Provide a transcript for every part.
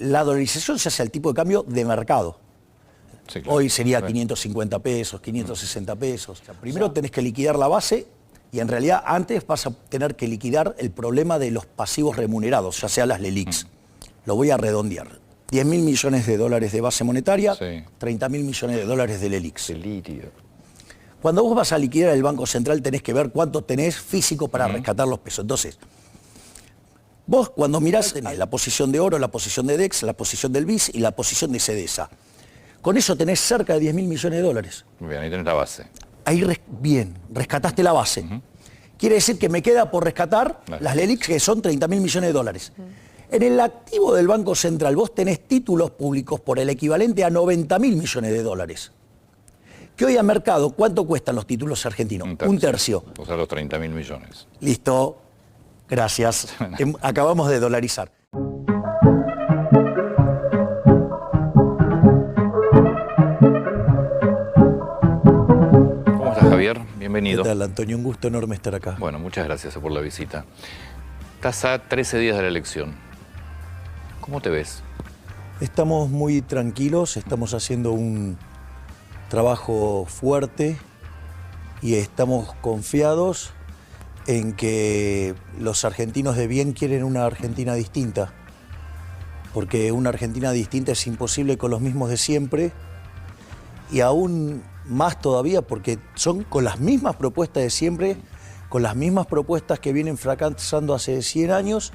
la dolarización se hace al tipo de cambio de mercado. Sí, claro. Hoy sería 550 pesos, 560 pesos. O sea, primero tenés que liquidar la base y en realidad antes vas a tener que liquidar el problema de los pasivos remunerados, ya sea las LELIQs. Lo voy a redondear. 10.000 millones de dólares de base monetaria, 30.000 millones de dólares de LELIQs. Delirio. Cuando vos vas a liquidar el Banco Central tenés que ver cuánto tenés físico para rescatar los pesos. Entonces, vos cuando mirás tenés la posición de oro, la posición de DEX, la posición del BIS y la posición de CEDESA. Con eso tenés cerca de 10.000 millones de dólares. Muy bien, ahí tenés la base. Ahí, bien, rescataste la base. Quiere decir que me queda por rescatar las LELIQs, que son 30.000 millones de dólares. En el activo del Banco Central vos tenés títulos públicos por el equivalente a 90.000 millones de dólares. Que hoy a mercado, ¿cuánto cuestan los títulos argentinos? Un tercio. O sea, los 30.000 millones. Listo. Gracias. Acabamos de dolarizar. ¿Cómo estás, Javier? Bienvenido. ¿Qué tal, Antonio? Un gusto enorme estar acá. Bueno, muchas gracias por la visita. Estás a 13 días de la elección. ¿Cómo te ves? Estamos muy tranquilos, estamos haciendo un trabajo fuerte y estamos confiados en que los argentinos de bien quieren una Argentina distinta, porque una Argentina distinta es imposible con los mismos de siempre y aún más todavía porque son con las mismas propuestas de siempre, con las mismas propuestas que vienen fracasando hace 100 años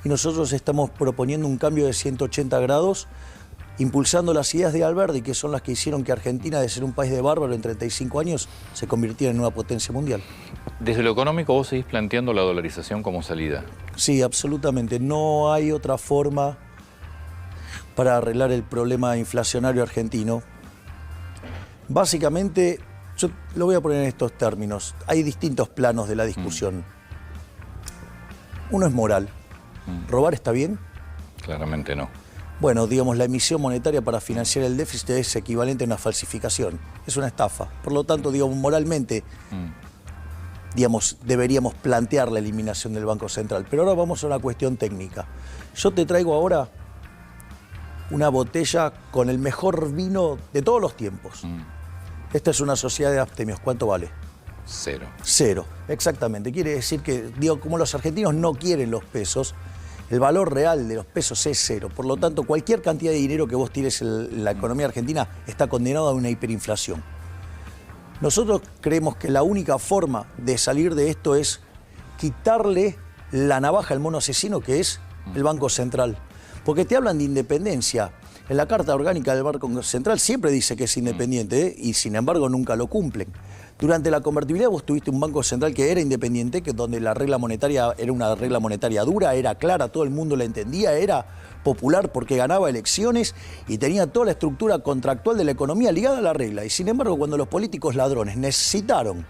y nosotros estamos proponiendo un cambio de 180 grados, impulsando las ideas de Alberdi, que son las que hicieron que Argentina, de ser un país de bárbaro en 35 años, se convirtiera en una potencia mundial. Desde lo económico, vos seguís planteando la dolarización como salida. Sí, absolutamente. No hay otra forma para arreglar el problema inflacionario argentino. Básicamente, yo lo voy a poner en estos términos. Hay distintos planos de la discusión. Uno es moral. ¿Robar está bien? Claramente no. Bueno, digamos, la emisión monetaria para financiar el déficit es equivalente a una falsificación. Es una estafa. Por lo tanto, digamos, moralmente, digamos, deberíamos plantear la eliminación del Banco Central. Pero ahora vamos a una cuestión técnica. Yo te traigo ahora una botella con el mejor vino de todos los tiempos. Esta es una sociedad de abstemios. ¿Cuánto vale? 0. 0, exactamente. Quiere decir que, digo, como los argentinos no quieren los pesos, el valor real de los pesos es 0. Por lo tanto, cualquier cantidad de dinero que vos tires en la economía argentina está condenado a una hiperinflación. Nosotros creemos que la única forma de salir de esto es quitarle la navaja al mono asesino que es el Banco Central. Porque te hablan de independencia. En la Carta Orgánica del Banco Central siempre dice que es independiente, y sin embargo nunca lo cumplen. Durante la convertibilidad vos tuviste un Banco Central que era independiente, que donde la regla monetaria era una regla monetaria dura, era clara, todo el mundo la entendía, era popular porque ganaba elecciones y tenía toda la estructura contractual de la economía ligada a la regla. Y sin embargo, cuando los políticos ladrones necesitaron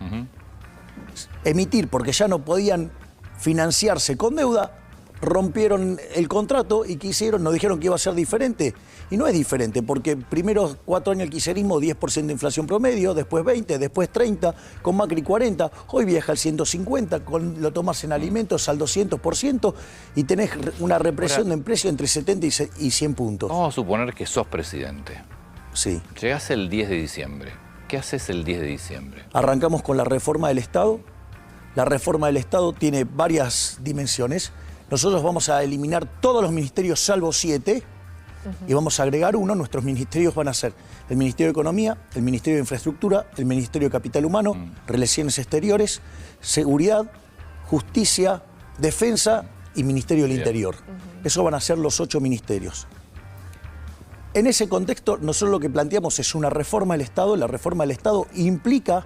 emitir porque ya no podían financiarse con deuda, rompieron el contrato y ¿qué hicieron? Nos dijeron que iba a ser diferente. Y no es diferente, porque primero 4 años el kirchnerismo, 10% de inflación promedio, después 20, después 30, con Macri 40, hoy viaja al 150, lo tomás en alimentos al 200% y tenés una represión de precio entre 70 y 100 puntos. Vamos a suponer que sos presidente. Sí. Llegás el 10 de diciembre. ¿Qué haces el 10 de diciembre? Arrancamos con la reforma del Estado. La reforma del Estado tiene varias dimensiones. Nosotros vamos a eliminar todos los ministerios salvo 7 y vamos a agregar uno. Nuestros ministerios van a ser el Ministerio de Economía, el Ministerio de Infraestructura, el Ministerio de Capital Humano, Relaciones Exteriores, Seguridad, Justicia, Defensa y Ministerio del Interior. Eso van a ser los 8 ministerios. En ese contexto, nosotros lo que planteamos es una reforma del Estado. La reforma del Estado implica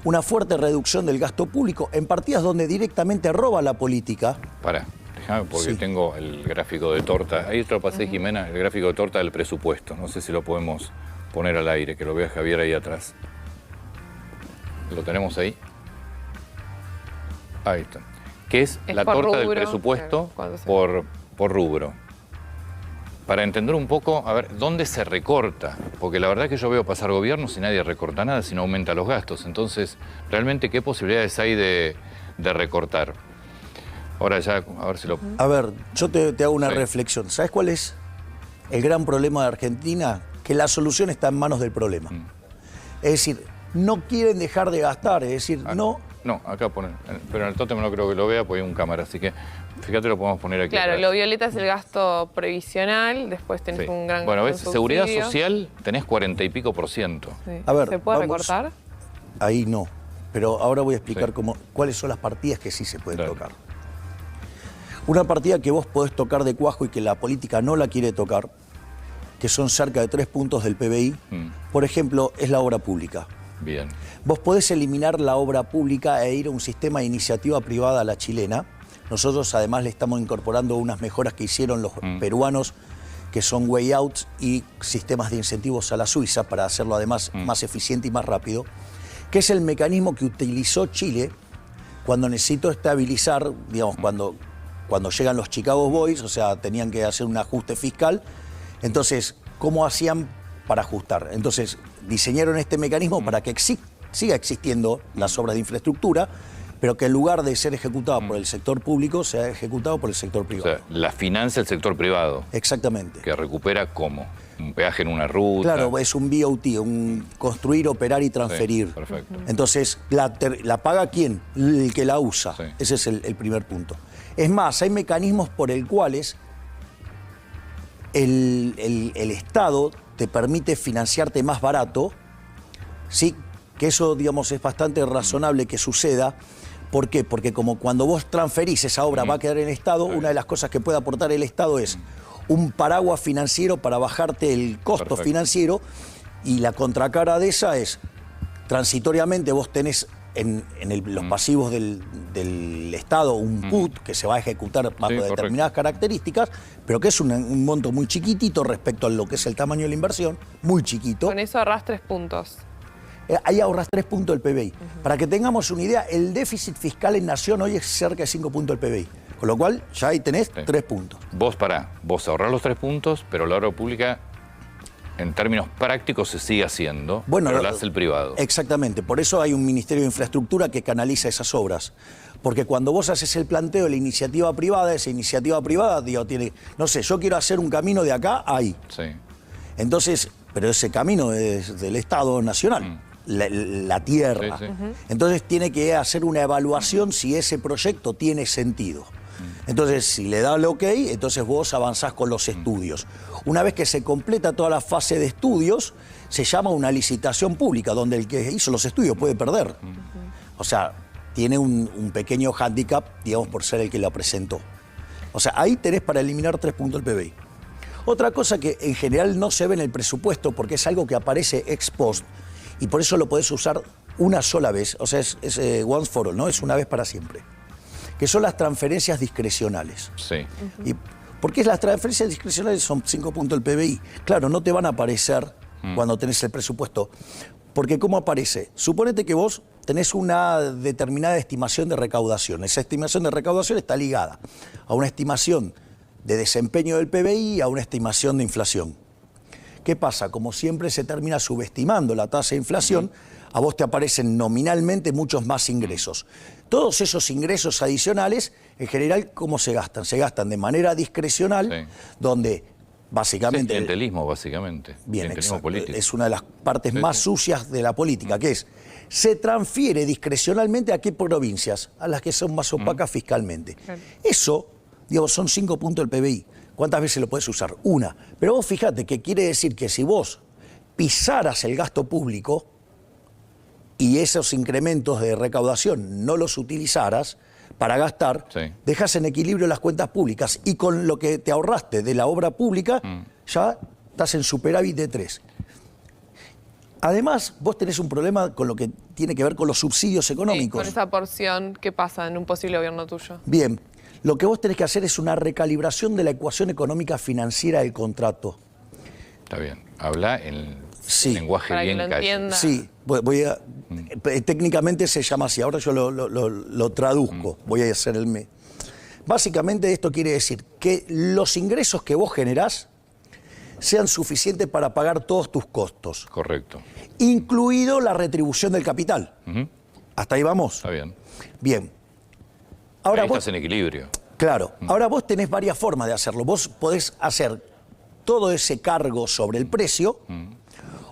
una fuerte reducción del gasto público en partidas donde directamente roba la política. Pará. Porque tengo el gráfico de torta. Ahí te lo pasé, Jimena, el gráfico de torta del presupuesto. No sé si lo podemos poner al aire, que lo vea Javier ahí atrás. ¿Lo tenemos ahí? Ahí está. Que es la torta del presupuesto por rubro. Para entender un poco, a ver, ¿dónde se recorta? Porque la verdad es que yo veo pasar gobiernos y nadie recorta nada, sino aumenta los gastos. Entonces, realmente, ¿qué posibilidades hay de recortar? Ahora ya, a ver si lo... A ver, yo te hago una reflexión. ¿Sabes cuál es el gran problema de Argentina? Que la solución está en manos del problema. Es decir, no quieren dejar de gastar, es decir, no... No, acá ponen, pero en el tótem no creo que lo vea porque hay un cámara, así que fíjate, lo podemos poner aquí. Claro, atrás. lo violeta es el gasto previsional, después tenés un gran Bueno, ves, subsidio. seguridad social tenés 40 y pico %. Sí. A ver, ¿Se puede recortar? Ahí no, pero ahora voy a explicar cuáles son las partidas que sí se pueden tocar. Una partida que vos podés tocar de cuajo y que la política no la quiere tocar, que son cerca de 3 puntos del PBI, por ejemplo, es la obra pública. Bien. Vos podés eliminar la obra pública e ir a un sistema de iniciativa privada a la chilena. Nosotros además le estamos incorporando unas mejoras que hicieron los peruanos, que son way outs y sistemas de incentivos a la Suiza, para hacerlo además más eficiente y más rápido, que es el mecanismo que utilizó Chile cuando necesitó estabilizar, digamos, cuando llegan los Chicago Boys, o sea, tenían que hacer un ajuste fiscal. Entonces, ¿cómo hacían para ajustar? Entonces, diseñaron este mecanismo para que siga existiendo las obras de infraestructura, pero que en lugar de ser ejecutada por el sector público, sea ejecutado por el sector privado. O sea, la financia el sector privado. Exactamente. Que recupera ¿cómo? Un peaje en una ruta. Claro, es un BOT, un construir, operar y transferir. Sí, perfecto. Entonces, ¿la paga quién? El que la usa. Sí. Ese es el primer punto. Es más, hay mecanismos por el cuales el Estado te permite financiarte más barato, ¿sí? Que eso, digamos, es bastante razonable que suceda. ¿Por qué? Porque como cuando vos transferís esa obra va a quedar en el Estado, una de las cosas que puede aportar el Estado es un paraguas financiero para bajarte el costo financiero, y la contracara de esa es, transitoriamente vos tenés en los pasivos del Estado un PUT que se va a ejecutar bajo determinadas características, pero que es un monto muy chiquitito respecto a lo que es el tamaño de la inversión, muy chiquito. Con eso ahorrás 3 puntos. Ahí ahorras 3 puntos del PBI. Para que tengamos una idea, el déficit fiscal en Nación hoy es cerca de 5 puntos del PBI. Con lo cual, ya ahí tenés 3 puntos. Vos ahorrás los 3 puntos, pero la obra pública, en términos prácticos, se sigue haciendo, pero la hace el privado. Exactamente. Por eso hay un Ministerio de Infraestructura que canaliza esas obras. Porque cuando vos haces el planteo de la iniciativa privada, esa iniciativa privada, digo, tiene, no sé, yo quiero hacer un camino de acá a ahí. Sí. Entonces, pero ese camino es del Estado Nacional. La tierra. Sí, sí. Entonces tiene que hacer una evaluación si ese proyecto tiene sentido. Entonces, si le da el ok, entonces vos avanzás con los estudios. Una vez que se completa toda la fase de estudios, se llama una licitación pública, donde el que hizo los estudios puede perder. O sea, tiene un pequeño hándicap, digamos, por ser el que la presentó. O sea, ahí tenés para eliminar 3 puntos del PBI. Otra cosa que en general no se ve en el presupuesto, porque es algo que aparece ex post, y por eso lo podés usar una sola vez, o sea, es once for all, ¿no? Es una vez para siempre. Que son las transferencias discrecionales. Sí. ¿Y por qué las transferencias discrecionales son 5 puntos del PBI? Claro, no te van a aparecer cuando tenés el presupuesto. Porque ¿cómo aparece? Suponete que vos tenés una determinada estimación de recaudación. Esa estimación de recaudación está ligada a una estimación de desempeño del PBI y a una estimación de inflación. ¿Qué pasa? Como siempre se termina subestimando la tasa de inflación, a vos te aparecen nominalmente muchos más ingresos. Todos esos ingresos adicionales, en general, ¿cómo se gastan? Se gastan de manera discrecional, donde básicamente... Es clientelismo, básicamente. Bien, clientelismo exacto. político. Es una de las partes más sucias de la política, que es, se transfiere discrecionalmente a qué provincias, a las que son más opacas fiscalmente. Eso, digamos, son 5 puntos del PBI. ¿Cuántas veces lo puedes usar? Una. Pero vos fíjate que quiere decir que si vos pisaras el gasto público y esos incrementos de recaudación no los utilizaras para gastar, dejas en equilibrio las cuentas públicas y con lo que te ahorraste de la obra pública ya estás en superávit de 3. Además, vos tenés un problema con lo que tiene que ver con los subsidios económicos. Con esa porción, ¿qué pasa en un posible gobierno tuyo? Bien. Lo que vos tenés que hacer es una recalibración de la ecuación económica financiera del contrato. Está bien. Habla en lenguaje bien calle. Sí, técnicamente se llama así. Ahora yo lo traduzco. Voy a hacer el... Básicamente esto quiere decir que los ingresos que vos generás sean suficientes para pagar todos tus costos. Correcto. Incluido la retribución del capital. ¿Hasta ahí vamos? Está bien. Bien. Ahora ahí estás en equilibrio. Claro. Ahora vos tenés varias formas de hacerlo. Vos podés hacer todo ese cargo sobre el precio,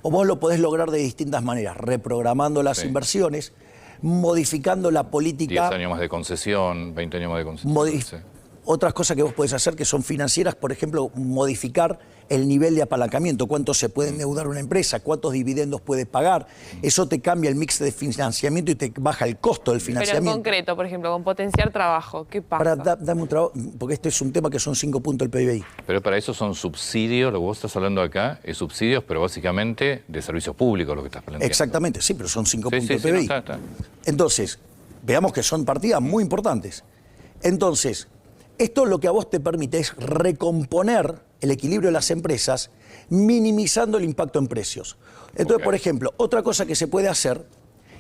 o vos lo podés lograr de distintas maneras, reprogramando las inversiones, modificando la política. 10 años más de concesión, 20 años más de concesión. Otras cosas que vos podés hacer que son financieras, por ejemplo, modificar el nivel de apalancamiento, cuánto se puede endeudar una empresa, cuántos dividendos puede pagar. Eso te cambia el mix de financiamiento y te baja el costo del financiamiento. Pero en concreto, por ejemplo, con potenciar trabajo, ¿qué pasa? Dame un trabajo, porque este es un tema que son 5 puntos del PBI. Pero para eso son subsidios, lo que vos estás hablando acá es subsidios, pero básicamente de servicios públicos lo que estás planteando. Exactamente, sí, pero son 5 puntos del PBI. No, está. Entonces, veamos que son partidas muy importantes. Entonces, esto lo que a vos te permite es recomponer el equilibrio de las empresas, minimizando el impacto en precios. Entonces, por ejemplo, otra cosa que se puede hacer,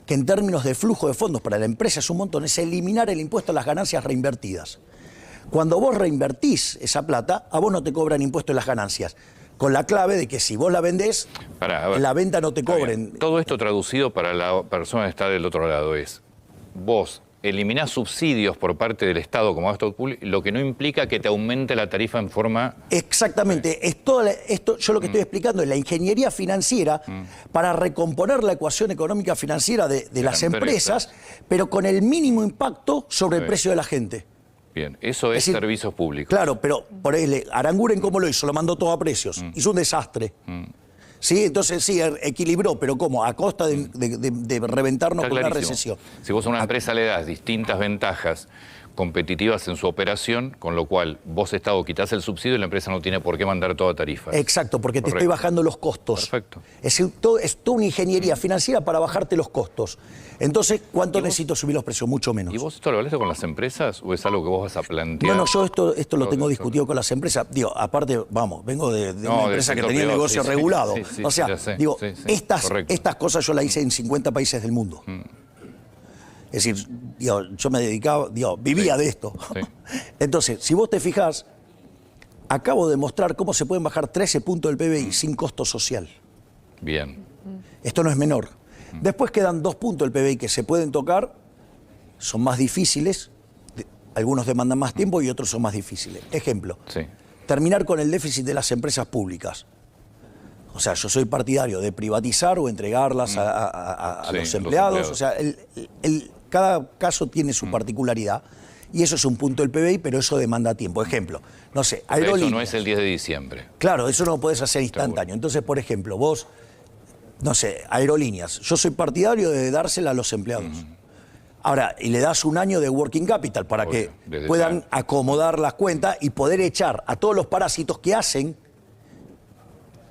que en términos de flujo de fondos para la empresa es un montón, es eliminar el impuesto a las ganancias reinvertidas. Cuando vos reinvertís esa plata, a vos no te cobran impuesto en las ganancias, con la clave de que si vos la vendés, en la venta no te cobren. Todo esto traducido para la persona que está del otro lado es, vos eliminás subsidios por parte del Estado como gasto público, lo que no implica que te aumente la tarifa en forma... Exactamente. Esto, yo lo que estoy explicando es la ingeniería financiera para recomponer la ecuación económica financiera de las empresas, pero con el mínimo impacto sobre el precio de la gente. Bien, eso es decir, servicios públicos. Claro, pero por ahí, Aranguren, ¿cómo lo hizo? Lo mandó todo a precios. Hizo un desastre. Sí, entonces sí, equilibró, pero ¿cómo? A costa de reventarnos con una recesión. Si vos a una empresa le das distintas ventajas competitivas en su operación, con lo cual vos, Estado, quitás el subsidio y la empresa no tiene por qué mandar toda tarifa. Exacto, porque te estoy bajando los costos. Perfecto. Es toda una ingeniería financiera para bajarte los costos. Entonces, ¿cuánto necesito subir los precios? Mucho menos. ¿Y vos esto lo hablaste con las empresas o es algo que vos vas a plantear? No, yo esto lo tengo discutido con las empresas. Digo, aparte, vamos, vengo de una empresa que tenía negocio regulado. O sea, digo, estas cosas yo las hice en 50 países del mundo. Es decir, yo me dedicaba, vivía de esto. Entonces, si vos te fijás, acabo de mostrar cómo se pueden bajar 13 puntos del PBI sin costo social. Bien. Esto no es menor. Después quedan 2 puntos del PBI que se pueden tocar, son más difíciles, algunos demandan más tiempo y otros son más difíciles. Ejemplo, terminar con el déficit de las empresas públicas. O sea, yo soy partidario de privatizar o entregarlas a los empleados. O sea, cada caso tiene su particularidad y eso es un punto del PBI, pero eso demanda tiempo. Ejemplo, no sé, aerolíneas. Eso no es el 10 de diciembre. Claro, eso no lo podés hacer instantáneo. Entonces, por ejemplo, vos, no sé, aerolíneas. Yo soy partidario de dársela a los empleados. Ahora, y le das un año de working capital para que puedan acomodar las cuentas y poder echar a todos los parásitos que hacen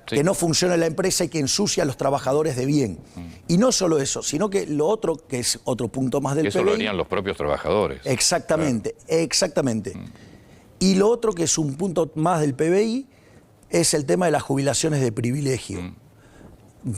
que no funciona la empresa y que ensucia a los trabajadores de bien. Y no solo eso, sino que lo otro, que es otro punto más del PBI... Eso lo harían los propios trabajadores. Exactamente, exactamente. Y lo otro, que es un punto más del PBI, es el tema de las jubilaciones de privilegio.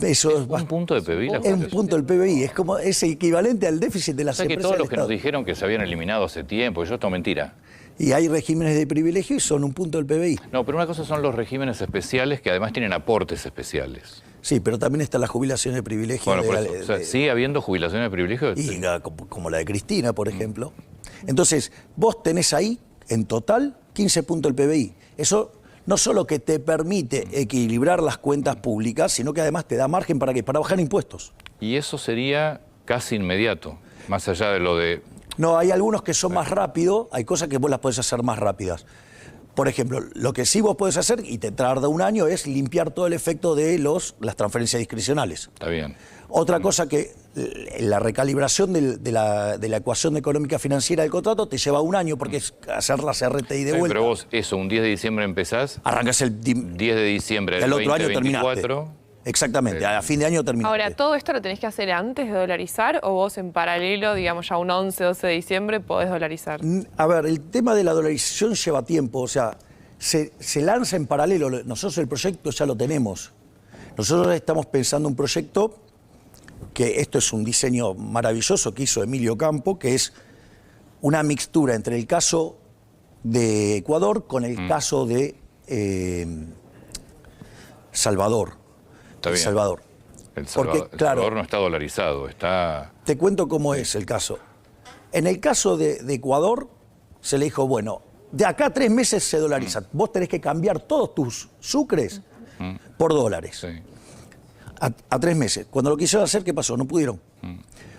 Eso es un punto de PBI. Es un punto del PBI, es equivalente al déficit de las empresas. Que todos los que nos dijeron que se habían eliminado hace tiempo, esto es mentira. Y hay regímenes de privilegio y son un punto del PBI. No, pero una cosa son los regímenes especiales que además tienen aportes especiales. Sí, pero también están las jubilaciones de privilegio. Bueno, ¿sigue habiendo jubilaciones de privilegio? Y como la de Cristina, por ejemplo. Entonces, vos tenés ahí, en total, 15 puntos del PBI. Eso no solo que te permite equilibrar las cuentas públicas, sino que además te da margen ¿para qué? Para bajar impuestos. Y eso sería casi inmediato, más allá de lo de... No, hay algunos que son más rápidos, hay cosas que vos las podés hacer más rápidas. Por ejemplo, lo que sí vos podés hacer, y te tarda un año, es limpiar todo el efecto de las transferencias discrecionales. Está bien. Otra cosa que la recalibración de la ecuación económica financiera del contrato te lleva un año, porque es hacer las RTI de vuelta. Pero vos, eso, un 10 de diciembre empezás... Arrancás el 10 de diciembre del otro año 2024. Terminaste. Exactamente, a fin de año terminaste. Ahora, ¿todo esto lo tenés que hacer antes de dolarizar o vos en paralelo, digamos ya un 11, 12 de diciembre, podés dolarizar? A ver, el tema de la dolarización lleva tiempo, o sea, se lanza en paralelo. Nosotros el proyecto ya lo tenemos. Nosotros estamos pensando un proyecto que esto es un diseño maravilloso que hizo Emilio Campo, que es una mixtura entre el caso de Ecuador con el caso de Salvador. Está bien. Salvador. El Salvador no está dolarizado, está... Te cuento cómo es el caso. En el caso de Ecuador, se le dijo, bueno, de acá a 3 meses se dolariza. Vos tenés que cambiar todos tus sucres por dólares. Sí. A 3 meses. Cuando lo quisieron hacer, ¿qué pasó? No pudieron.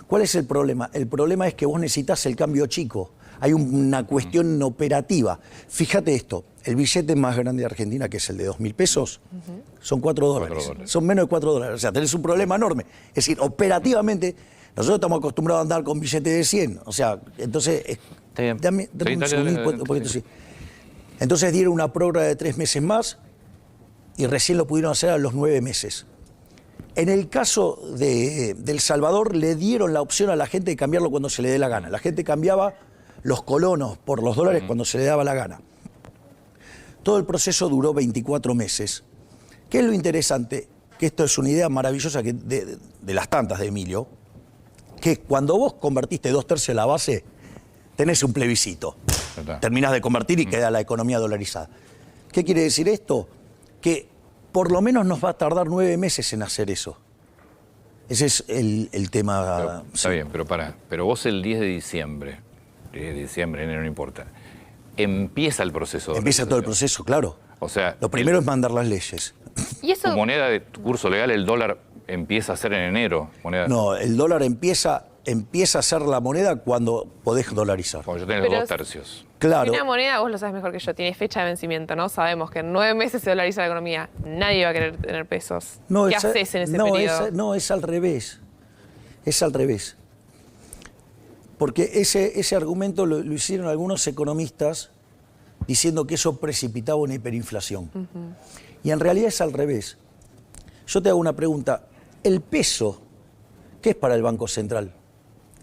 ¿Cuál es el problema? El problema es que vos necesitas el cambio chico. Hay una cuestión operativa. Fíjate esto, el billete más grande de Argentina, que es el de 2.000 pesos, son 4 dólares. Son menos de 4 dólares. O sea, tenés un problema enorme. Es decir, operativamente, nosotros estamos acostumbrados a andar con billetes de 100. O sea, entonces... Dame un segundito, sí. Entonces dieron una prórroga de 3 meses más y recién lo pudieron hacer a los 9 meses. En el caso de El Salvador, le dieron la opción a la gente de cambiarlo cuando se le dé la gana. La gente cambiaba los colonos por los dólares cuando se le daba la gana. Todo el proceso duró 24 meses. ¿Qué es lo interesante? Que esto es una idea maravillosa de las tantas de Emilio, que cuando vos convertiste 2/3 de la base, tenés un plebiscito. Terminás de convertir y queda la economía dolarizada. ¿Qué quiere decir esto? Que por lo menos nos va a tardar 9 meses en hacer eso. Ese es el tema. Está bien, pero vos el 10 de diciembre, enero, no importa, empieza el proceso. Empieza todo el proceso, claro. O sea, lo primero es mandar las leyes. ¿Y eso? Tu moneda de curso legal, el dólar, empieza a ser en enero. No, el dólar empieza a ser la moneda cuando podés dolarizar. Como yo tengo 2/3. Claro. Y una moneda, vos lo sabes mejor que yo, tiene fecha de vencimiento, ¿no? Sabemos que en 9 meses se dolariza la economía. Nadie va a querer tener pesos. ¿Qué haces en ese periodo? No, es al revés. Es al revés. Porque ese argumento lo hicieron algunos economistas diciendo que eso precipitaba una hiperinflación. Y en realidad es al revés. Yo te hago una pregunta. El peso, ¿qué es para el Banco Central?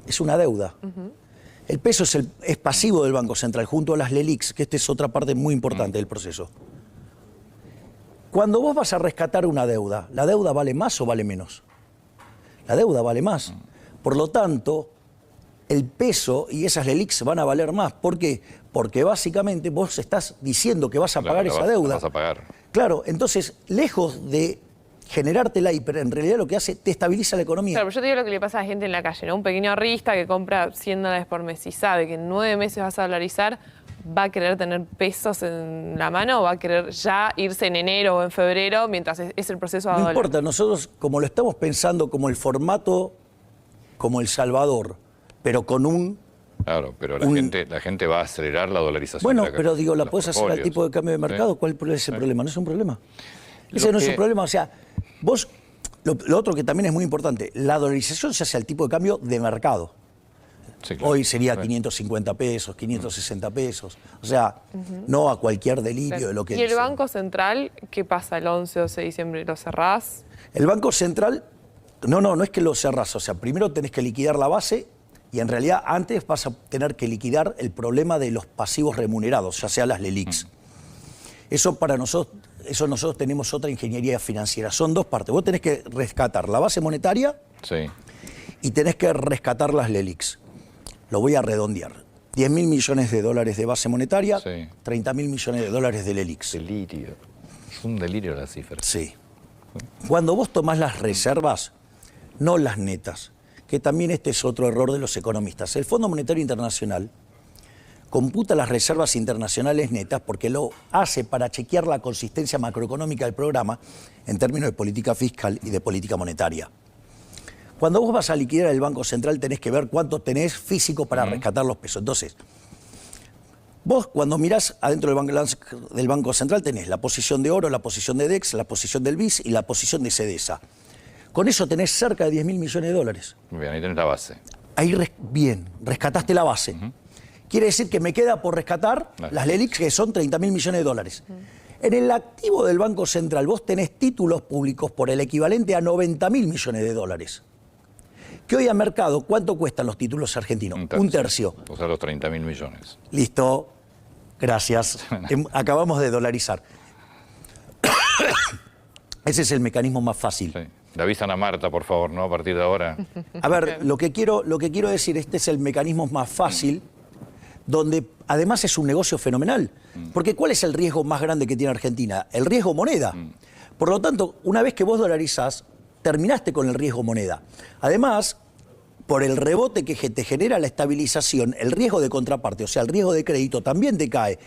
Es una deuda. El peso es pasivo del Banco Central, junto a las LELIQs, que esta es otra parte muy importante del proceso. Cuando vos vas a rescatar una deuda, ¿la deuda vale más o vale menos? La deuda vale más. Por lo tanto, el peso y esas LELIQs van a valer más. ¿Por qué? Porque básicamente vos estás diciendo que vas a pagar esa deuda. Vas a pagar. Claro, entonces, lejos de generártela, pero en realidad lo que hace, te estabiliza la economía. Claro, pero yo te digo lo que le pasa a la gente en la calle, ¿no? Un pequeño ahorrista que compra 100 dólares por mes y sabe que en 9 meses vas a dolarizar, ¿va a querer tener pesos en la mano o va a querer ya irse en enero o en febrero mientras es el proceso a dólar? No importa, nosotros como lo estamos pensando como el formato, como El Salvador, pero con un... Claro, pero la gente va a acelerar la dolarización. Bueno, pero digo, la puedes hacer al tipo de cambio de mercado. ¿Cuál es el problema? No es un problema. Ese no es un problema. O sea, vos, lo otro que también es muy importante, la dolarización se hace al tipo de cambio de mercado. Sí, claro. Hoy sería 550 pesos, 560 pesos. O sea, no a cualquier delirio de lo que... ¿Y el Banco Central qué pasa el 11 o 12 de diciembre? ¿Lo cerrás? El Banco Central, no es que lo cerrás. O sea, primero tenés que liquidar la base y en realidad antes vas a tener que liquidar el problema de los pasivos remunerados, ya sea las LELIQs. Eso nosotros tenemos otra ingeniería financiera. Son dos partes. Vos tenés que rescatar la base monetaria y tenés que rescatar las LELIQs. Lo voy a redondear. 10.000 millones de dólares de base monetaria, 30.000 millones de dólares de LELIQs. Delirio. Es un delirio la cifra. Sí. Cuando vos tomás las reservas, no las netas, que también este es otro error de los economistas. El Fondo Monetario Internacional computa las reservas internacionales netas porque lo hace para chequear la consistencia macroeconómica del programa en términos de política fiscal y de política monetaria. Cuando vos vas a liquidar el Banco Central tenés que ver cuánto tenés físico para rescatar los pesos. Entonces, vos cuando mirás adentro del Banco Central tenés la posición de oro, la posición de DEX, la posición del BIS y la posición de CEDESA. Con eso tenés cerca de 10.000 millones de dólares. Muy bien, ahí tenés la base. Ahí, rescataste la base. Quiere decir que me queda por rescatar las LELIQs, que son 30.000 millones de dólares. En el activo del Banco Central vos tenés títulos públicos por el equivalente a 90.000 millones de dólares. Que hoy a mercado, ¿cuánto cuestan los títulos argentinos? Un tercio. O sea, los 30.000 millones. Listo. Gracias. Acabamos de dolarizar. Ese es el mecanismo más fácil. Sí. Le avisan a Marta, por favor, ¿no? A partir de ahora. A ver, lo que quiero decir, este es el mecanismo más fácil, donde además es un negocio fenomenal. Porque ¿cuál es el riesgo más grande que tiene Argentina? El riesgo moneda. Por lo tanto, una vez que vos dolarizás, terminaste con el riesgo moneda. Además, por el rebote que te genera la estabilización, el riesgo de contraparte, o sea, el riesgo de crédito también decae.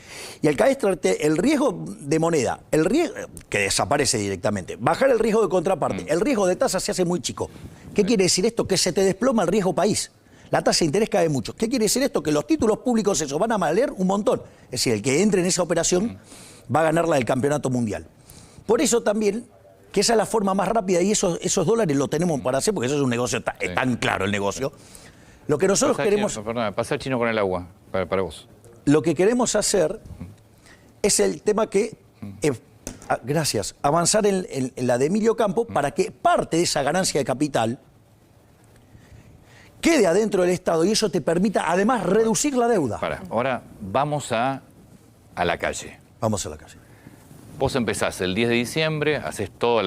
Y al caer el riesgo de moneda, el riesgo que desaparece directamente, bajar el riesgo de contraparte, el riesgo de tasa se hace muy chico. ¿Qué quiere decir esto? Que se te desploma el riesgo país. La tasa de interés cae mucho. ¿Qué quiere decir esto? Que los títulos públicos esos van a valer un montón. Es decir, el que entre en esa operación va a ganar la del campeonato mundial. Por eso también, que esa es la forma más rápida y esos dólares lo tenemos para hacer, porque eso es un negocio, tan claro el negocio. Lo que nosotros queremos... Perdona, pasa el chino con el agua, para vos. Lo que queremos hacer es el tema que... gracias. Avanzar en la de Emilio Campo para que parte de esa ganancia de capital quede adentro del Estado y eso te permita además reducir la deuda. Ahora vamos a la calle. Vamos a la calle. Vos empezás el 10 de diciembre, haces todos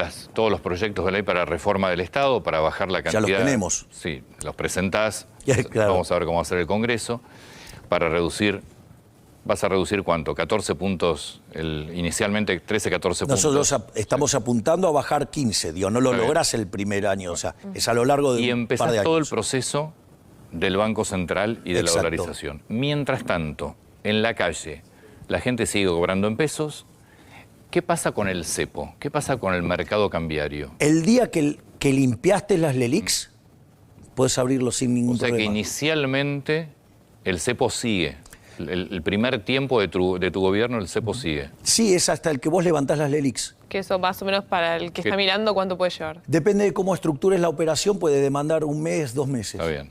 los proyectos de ley para reforma del Estado, para bajar la cantidad... Ya los tenemos. Sí, los presentás, claro. Vamos a ver cómo va a ser el Congreso, para reducir... ¿Vas a reducir cuánto? 14 puntos, inicialmente 13, 14 puntos. Nosotros estamos apuntando a bajar 15, digo, no lo lográs el primer año, o sea, es a lo largo de y un par de años. Y empezás todo el proceso del Banco Central y de Exacto. la dolarización. Mientras tanto, en la calle, la gente sigue cobrando en pesos. ¿Qué pasa con el cepo? ¿Qué pasa con el mercado cambiario? El día que limpiaste las LELIQs, puedes abrirlo sin ningún problema. O sea que inicialmente el cepo sigue. El primer tiempo de tu gobierno el cepo sigue. Sí, es hasta el que vos levantás las LELIQs. Que eso más o menos para el que está mirando, ¿cuánto puede llevar? Depende de cómo estructures la operación, puede demandar 1 mes, 2 meses. Está bien.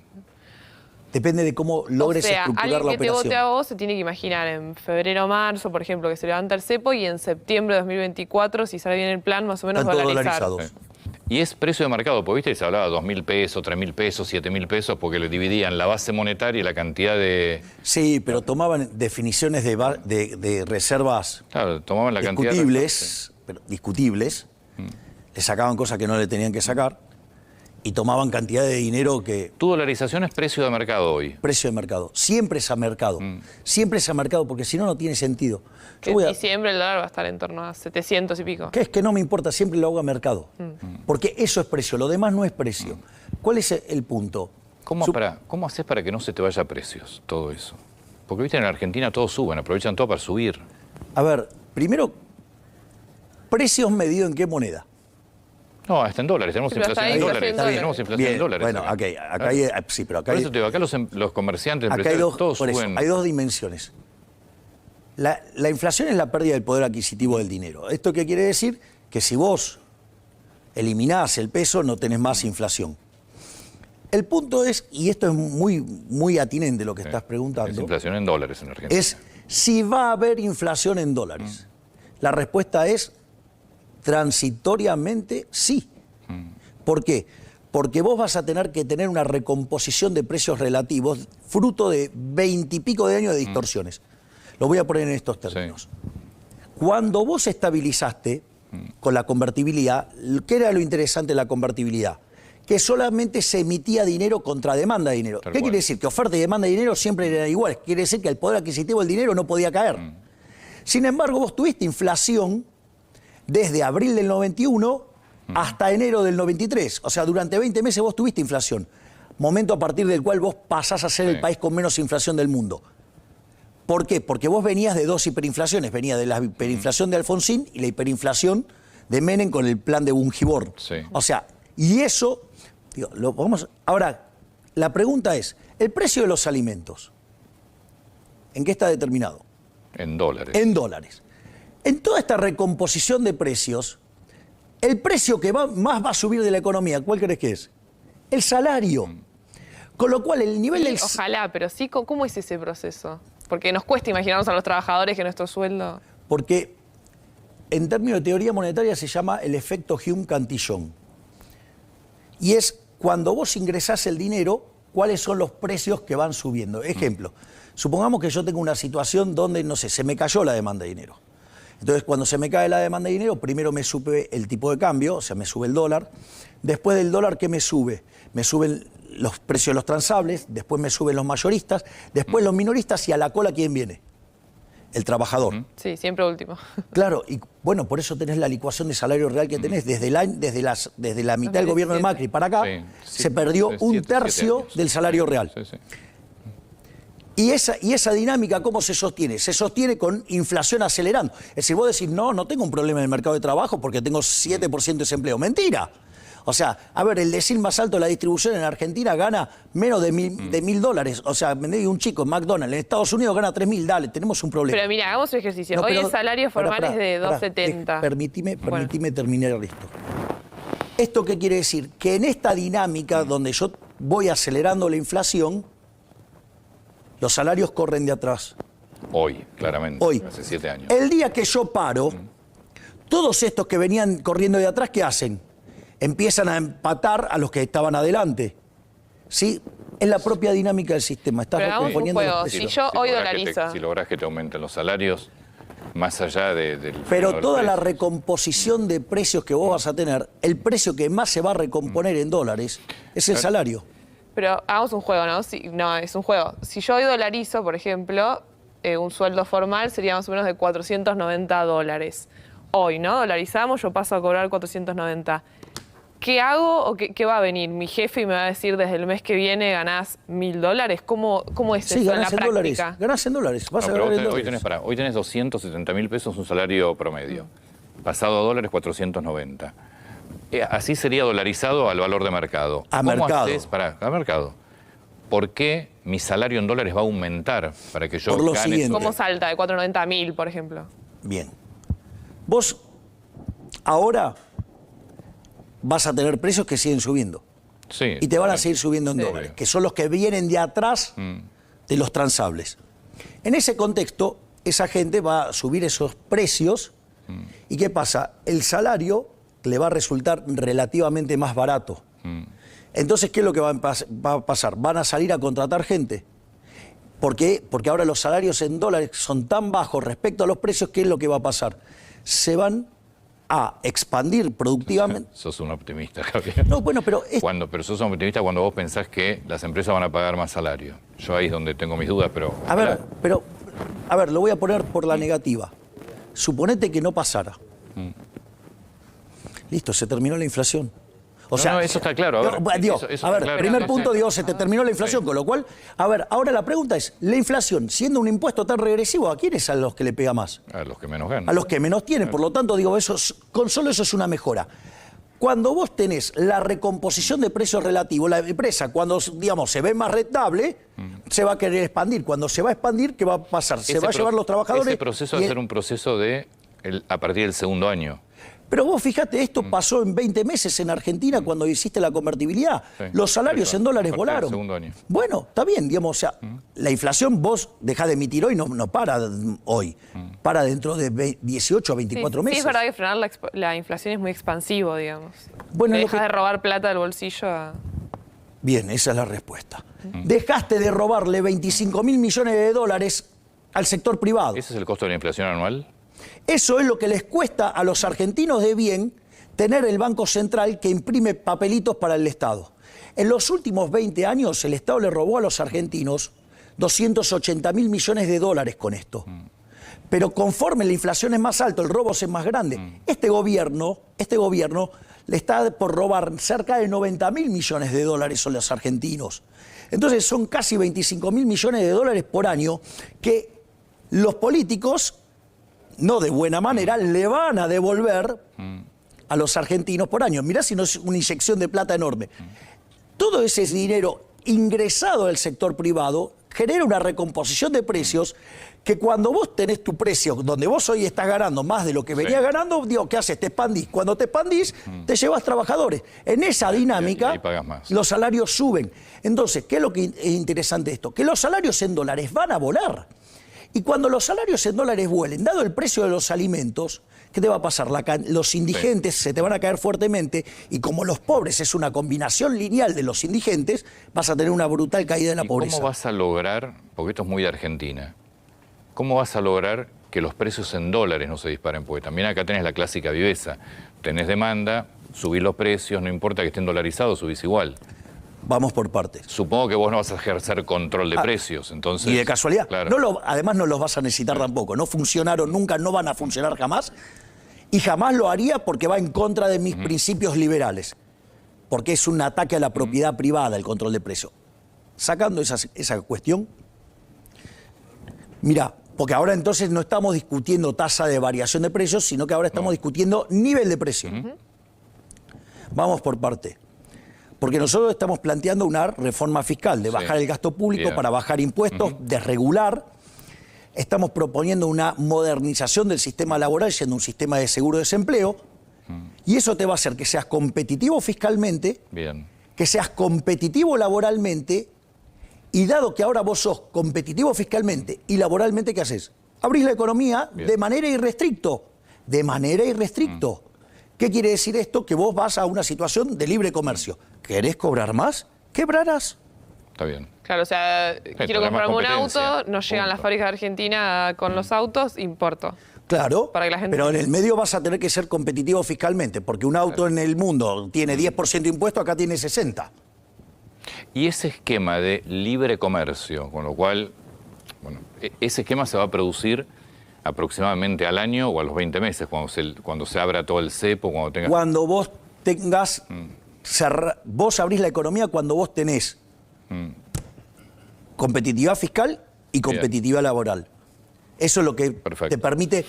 Depende de cómo logres estructurar la operación. Alguien que te vote a vos se tiene que imaginar en febrero o marzo, por ejemplo, que se levanta el cepo y en septiembre de 2024, si sale bien el plan, más o menos Están todos dolarizar. dolarizados. Y es precio de mercado, porque viste que se hablaba de 2.000 pesos, 3.000 pesos, 7.000 pesos, porque le dividían la base monetaria y la cantidad de... Sí, pero tomaban definiciones de reservas Claro, tomaban la discutibles, cantidad... discutibles, le sacaban cosas que no le tenían que sacar y tomaban cantidad de dinero que... Tu dolarización es precio de mercado hoy. Precio de mercado. Siempre es a mercado. Siempre es a mercado, porque si no, no tiene sentido. En diciembre el dólar va a estar en torno a 700 y pico. ¿Qué es que no me importa? Siempre lo hago a mercado. Porque eso es precio, lo demás no es precio. ¿Cuál es el punto? ¿Cómo haces para que no se te vaya a precios todo eso? Porque viste en Argentina todos suben, aprovechan todo para subir. A ver, primero, precios medidos en qué moneda. No, hasta en dólares, tenemos inflación en dólares. Tenemos inflación en dólares. Bueno, acá hay, sí, pero acá por eso te digo, acá los comerciantes, empresarios, todos suben. Hay dos dimensiones. La inflación es la pérdida del poder adquisitivo del dinero. ¿Esto qué quiere decir? Que si vos eliminás el peso, no tenés más inflación. El punto es, y esto es muy atinente lo que estás preguntando. Es inflación en dólares en Argentina. Es si va a haber inflación en dólares. La respuesta es transitoriamente sí. ¿Por qué? Porque vos vas a tener que tener una recomposición de precios relativos fruto de 20 y pico de años de distorsiones. Lo voy a poner en estos términos. Cuando vos estabilizaste con la convertibilidad, ¿qué era lo interesante de la convertibilidad? Que solamente se emitía dinero contra demanda de dinero. ¿Qué quiere decir? Que oferta y demanda de dinero siempre eran iguales. Quiere decir que el poder adquisitivo del dinero no podía caer. Sin embargo, vos tuviste inflación desde abril del 91 hasta enero del 93. O sea, durante 20 meses vos tuviste inflación. Momento a partir del cual vos pasás a ser el país con menos inflación del mundo. ¿Por qué? Porque vos venías de dos hiperinflaciones. Venías de la hiperinflación de Alfonsín y la hiperinflación de Menem con el plan de Bungiborn. O sea, y eso... Digo, ahora, la pregunta es, ¿el precio de los alimentos en qué está determinado? En dólares. En dólares. En toda esta recomposición de precios, el precio que más va a subir de la economía, ¿cuál crees que es? El salario. Con lo cual, el nivel del... Ojalá, pero sí, ¿cómo es ese proceso? Porque nos cuesta imaginarnos a los trabajadores que nuestro sueldo... Porque en términos de teoría monetaria se llama el efecto Hume-Cantillon. Y es cuando vos ingresás el dinero, ¿cuáles son los precios que van subiendo? Ejemplo, supongamos que yo tengo una situación donde, no sé, se me cayó la demanda de dinero. Entonces, cuando se me cae la demanda de dinero, primero me sube el tipo de cambio, o sea, me sube el dólar. Después del dólar, ¿qué me sube? Me suben los precios de los transables, después me suben los mayoristas, después los minoristas y a la cola, ¿quién viene? el trabajador. Sí, siempre último. Claro, y bueno, por eso tenés la licuación de salario real que tenés. Desde la mitad del gobierno de Macri para acá, se perdió un tercio del salario real. Sí, sí. Y esa dinámica, ¿cómo se sostiene? Se sostiene con inflación acelerando. Es decir, vos decís, no tengo un problema en el mercado de trabajo porque tengo 7% de desempleo. Mentira. O sea, a ver, el decil más alto de la distribución en Argentina gana menos de $1.000. O sea, un chico en McDonald's en Estados Unidos gana 3.000. Dale, tenemos un problema. Pero mira, hagamos un ejercicio. Hoy el salario formal es de 2.70. Permitime terminar esto. ¿Esto qué quiere decir? Que en esta dinámica donde yo voy acelerando la inflación, los salarios corren de atrás. Hoy, claramente. Hoy. Hace 7 años. El día que yo paro, todos estos que venían corriendo de atrás, ¿qué hacen? Empiezan a empatar a los que estaban adelante. ¿Sí? Es la propia dinámica del sistema. Estás recomponiendo los precios. Si yo hoy dolarizo. Si lográs que te aumenten los salarios, más allá del... Pero toda la recomposición de precios que vos vas a tener, el precio que más se va a recomponer en dólares es el salario. Pero hagamos un juego, ¿no? No, es un juego. Si yo hoy dolarizo, por ejemplo, un sueldo formal sería más o menos de $490. Hoy, ¿no? Dolarizamos, yo paso a cobrar 490. ¿Qué hago o qué va a venir? Mi jefe y me va a decir desde el mes que viene ganás $1.000. ¿Cómo es eso en la práctica? Dólares. Ganás en dólares. Vas a ganar en dólares. Hoy tenés 270.000 pesos un salario promedio. Pasado a dólares, 490. Así sería dolarizado al valor de mercado. A mercado. A mercado. ¿Por qué mi salario en dólares va a aumentar para que yo gane? Siguiente. ¿Cómo salta de 490 a 1.000, por ejemplo? Bien. Vos ahora vas a tener precios que siguen subiendo. Sí. Y te van a seguir subiendo en dólares, que son los que vienen de atrás de los transables. En ese contexto, esa gente va a subir esos precios. ¿Y qué pasa? El salario le va a resultar relativamente más barato. Entonces, ¿qué es lo que va a pasar? Van a salir a contratar gente. ¿Por qué? Porque ahora los salarios en dólares son tan bajos respecto a los precios, ¿qué es lo que va a pasar? Se van a expandir productivamente. Sos un optimista, Javier. No, bueno, pero... Pero sos un optimista cuando vos pensás que las empresas van a pagar más salario. Yo ahí es donde tengo mis dudas, pero... A ver, lo voy a poner por la negativa. Suponete que no pasara. Listo, se terminó la inflación. O sea, eso está claro. Primer punto, se te terminó la inflación, con lo cual, ahora la pregunta es, la inflación, siendo un impuesto tan regresivo, ¿a quiénes a los que le pega más? A los que menos ganan. A los que menos tienen, por lo tanto, con solo eso es una mejora. Cuando vos tenés la recomposición de precios relativos, la empresa, cuando, digamos, se ve más rentable, se va a querer expandir. Cuando se va a expandir, ¿qué va a pasar? Se va a llevar los trabajadores... Ese proceso va a ser un proceso a partir del segundo año. Pero vos fíjate, esto pasó en 20 meses en Argentina cuando hiciste la convertibilidad. Sí, los salarios en dólares volaron. Segundo año. Bueno, está bien, digamos, o sea, la inflación vos dejás de emitir hoy, no para hoy, para dentro de 18 a 24 meses. Sí, es verdad que frenar la inflación es muy expansivo, digamos. Bueno, dejas de robar plata del bolsillo a... Bien, esa es la respuesta. Dejaste de robarle 25.000 millones de dólares al sector privado. ¿Ese es el costo de la inflación anual? Eso es lo que les cuesta a los argentinos de bien tener el Banco Central que imprime papelitos para el Estado. En los últimos 20 años el Estado le robó a los argentinos 280.000 millones de dólares con esto. Pero conforme la inflación es más alta, el robo es más grande. Este gobierno le está por robar cerca de 90.000 millones de dólares a los argentinos. Entonces son casi 25.000 millones de dólares por año que los políticos... no de buena manera, le van a devolver a los argentinos por año. Mirá si no es una inyección de plata enorme. Todo ese dinero ingresado del sector privado genera una recomposición de precios que cuando vos tenés tu precio, donde vos hoy estás ganando más de lo que venías ganando, digo, ¿qué haces? Te expandís. Cuando te expandís, te llevas trabajadores. En esa dinámica, los salarios suben. Entonces, ¿qué es lo que es interesante de esto? Que los salarios en dólares van a volar. Y cuando los salarios en dólares vuelen, dado el precio de los alimentos, ¿qué te va a pasar? Los indigentes se te van a caer fuertemente y como los pobres es una combinación lineal de los indigentes, vas a tener una brutal caída de la pobreza. ¿Cómo vas a lograr, porque esto es muy de Argentina, cómo vas a lograr que los precios en dólares no se disparen? Porque también acá tenés la clásica viveza, tenés demanda, subís los precios, no importa que estén dolarizados, subís igual. Vamos por partes. Supongo que vos no vas a ejercer control de precios, entonces... Y de casualidad. Claro. Además no los vas a necesitar tampoco. No funcionaron nunca, no van a funcionar jamás. Y jamás lo haría porque va en contra de mis principios liberales. Porque es un ataque a la propiedad privada el control de precios. Sacando esa cuestión, mira, porque ahora entonces no estamos discutiendo tasa de variación de precios, sino que ahora estamos discutiendo nivel de precio. Vamos por parte. Porque nosotros estamos planteando una reforma fiscal de bajar el gasto público para bajar impuestos, desregular. Estamos proponiendo una modernización del sistema laboral, siendo un sistema de seguro de desempleo. Y eso te va a hacer que seas competitivo fiscalmente, que seas competitivo laboralmente. Y dado que ahora vos sos competitivo fiscalmente y laboralmente, ¿qué haces? Abrís la economía de manera irrestricto. De manera irrestricto. ¿Qué quiere decir esto? Que vos vas a una situación de libre comercio. ¿Querés cobrar más? Quebrarás. Está bien. Claro, o sea, quiero comprarme un auto, no llegan las fábricas de Argentina con los autos, importo. Claro, para que la gente... pero en el medio vas a tener que ser competitivo fiscalmente, porque un auto en el mundo tiene 10% de impuesto, acá tiene 60%. Y ese esquema de libre comercio, con lo cual, bueno, ese esquema se va a producir aproximadamente al año o a los 20 meses, cuando se abra todo el cepo, cuando tengas... Cuando vos tengas... Vos abrís la economía cuando vos tenés competitividad fiscal y competitividad laboral. Eso es lo que te permite...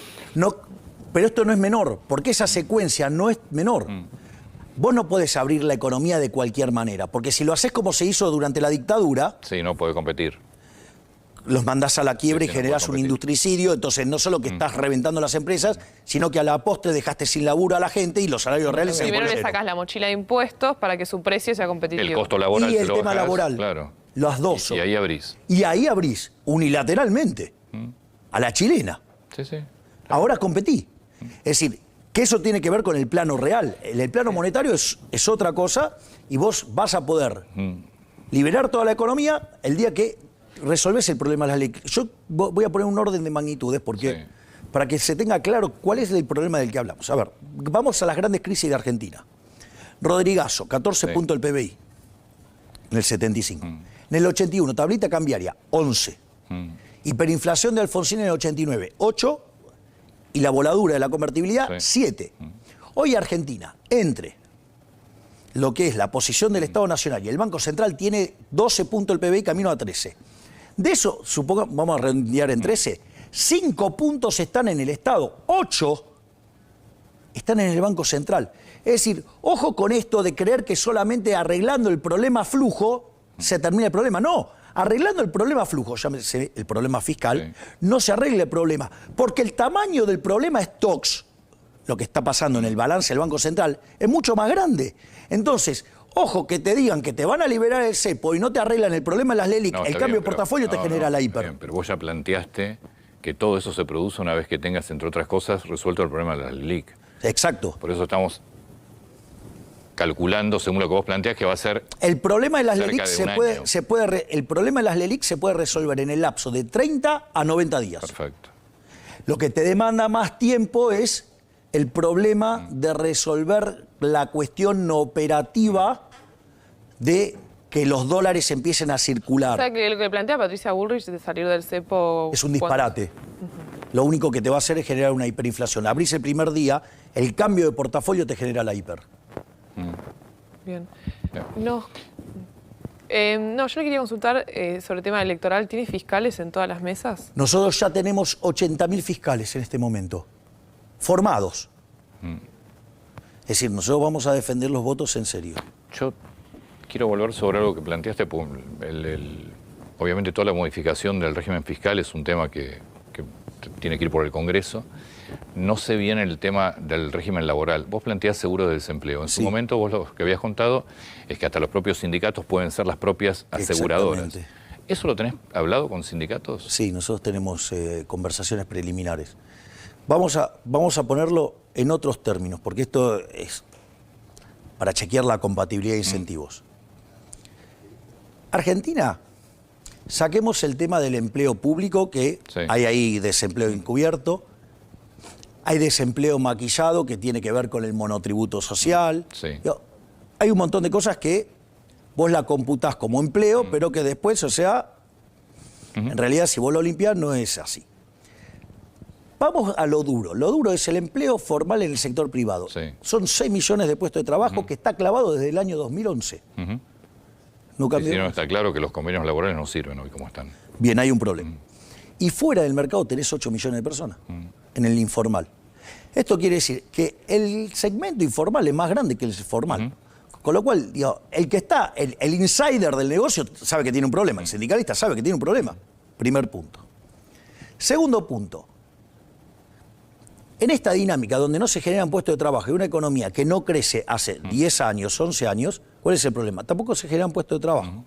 Pero esto no es menor, porque esa secuencia no es menor. Vos no podés abrir la economía de cualquier manera, porque si lo haces como se hizo durante la dictadura... Sí, no podés competir. Los mandás a la quiebra y generás un industricidio, entonces no solo que estás reventando las empresas, sino que a la postre dejaste sin laburo a la gente y los salarios reales se Primero le sacás la mochila de impuestos para que su precio sea competitivo. El costo laboral y el tema laboral, claro. Las dos. Y ahí abrís. Y ahí abrís, unilateralmente, a la chilena. Sí, sí. Ahora competí. Es decir, que eso tiene que ver con el plano real. El plano monetario es otra cosa y vos vas a poder liberar toda la economía el día que resolvés el problema de las leyes. Yo voy a poner un orden de magnitudes porque para que se tenga claro cuál es el problema del que hablamos. A ver, vamos a las grandes crisis de Argentina. Rodrigazo, 14 puntos del PBI en el 75. En el 81, tablita cambiaria, 11. Hiperinflación de Alfonsín en el 89, 8. Y la voladura de la convertibilidad, 7. Hoy Argentina, entre lo que es la posición del Estado Nacional y el Banco Central, tiene 12 puntos el PBI, camino a 13. De eso, vamos a redondear en 13, 5 puntos están en el Estado, 8 están en el Banco Central. Es decir, ojo con esto de creer que solamente arreglando el problema flujo se termina el problema. No, arreglando el problema flujo, llámese el problema fiscal, no se arregla el problema, porque el tamaño del problema stocks, lo que está pasando en el balance del Banco Central, es mucho más grande. Entonces, ojo que te digan que te van a liberar el cepo y no te arreglan el problema de las LELIC, el cambio de portafolio te genera la hiper. Bien, pero vos ya planteaste que todo eso se produce una vez que tengas, entre otras cosas, resuelto el problema de las LELIC. Exacto. Por eso estamos calculando, según lo que vos planteás, que va a ser... El problema de las LELIC el problema de las LELIC se puede resolver en el lapso de 30 a 90 días. Perfecto. Lo que te demanda más tiempo es el problema de resolver la cuestión operativa de que los dólares empiecen a circular. O sea, que lo que plantea Patricia Bullrich de salir del cepo... Es un disparate. Lo único que te va a hacer es generar una hiperinflación. Abrís el primer día, el cambio de portafolio te genera la hiper. Bien. No, yo le quería consultar sobre el tema electoral. ¿Tiene fiscales en todas las mesas? Nosotros ya tenemos 80.000 fiscales en este momento, formados. Es decir, nosotros vamos a defender los votos en serio. Yo quiero volver sobre algo que planteaste. Obviamente toda la modificación del régimen fiscal es un tema que tiene que ir por el Congreso. No sé bien el tema del régimen laboral. Vos planteás seguro de desempleo. En su momento vos lo que habías contado es que hasta los propios sindicatos pueden ser las propias aseguradoras. ¿Eso lo tenés hablado con sindicatos? Sí, nosotros tenemos conversaciones preliminares. Vamos a ponerlo en otros términos, porque esto es para chequear la compatibilidad de incentivos. Argentina, saquemos el tema del empleo público, que hay ahí desempleo encubierto, hay desempleo maquillado que tiene que ver con el monotributo social. Hay un montón de cosas que vos la computás como empleo, pero que después, o sea, en realidad si vos lo limpiás no es así. Vamos a lo duro. Lo duro es el empleo formal en el sector privado. Sí. Son 6 millones de puestos de trabajo que está clavado desde el año 2011. No cambió. Y si no, está claro que los convenios laborales no sirven hoy como están. Bien, hay un problema. Y fuera del mercado tenés 8 millones de personas en el informal. Esto quiere decir que el segmento informal es más grande que el formal. Con lo cual, digo, el que está, el insider del negocio sabe que tiene un problema. El sindicalista sabe que tiene un problema. Primer punto. Segundo punto. En esta dinámica donde no se generan puestos de trabajo y una economía que no crece hace 10 años, 11 años, ¿cuál es el problema? Tampoco se generan puestos de trabajo.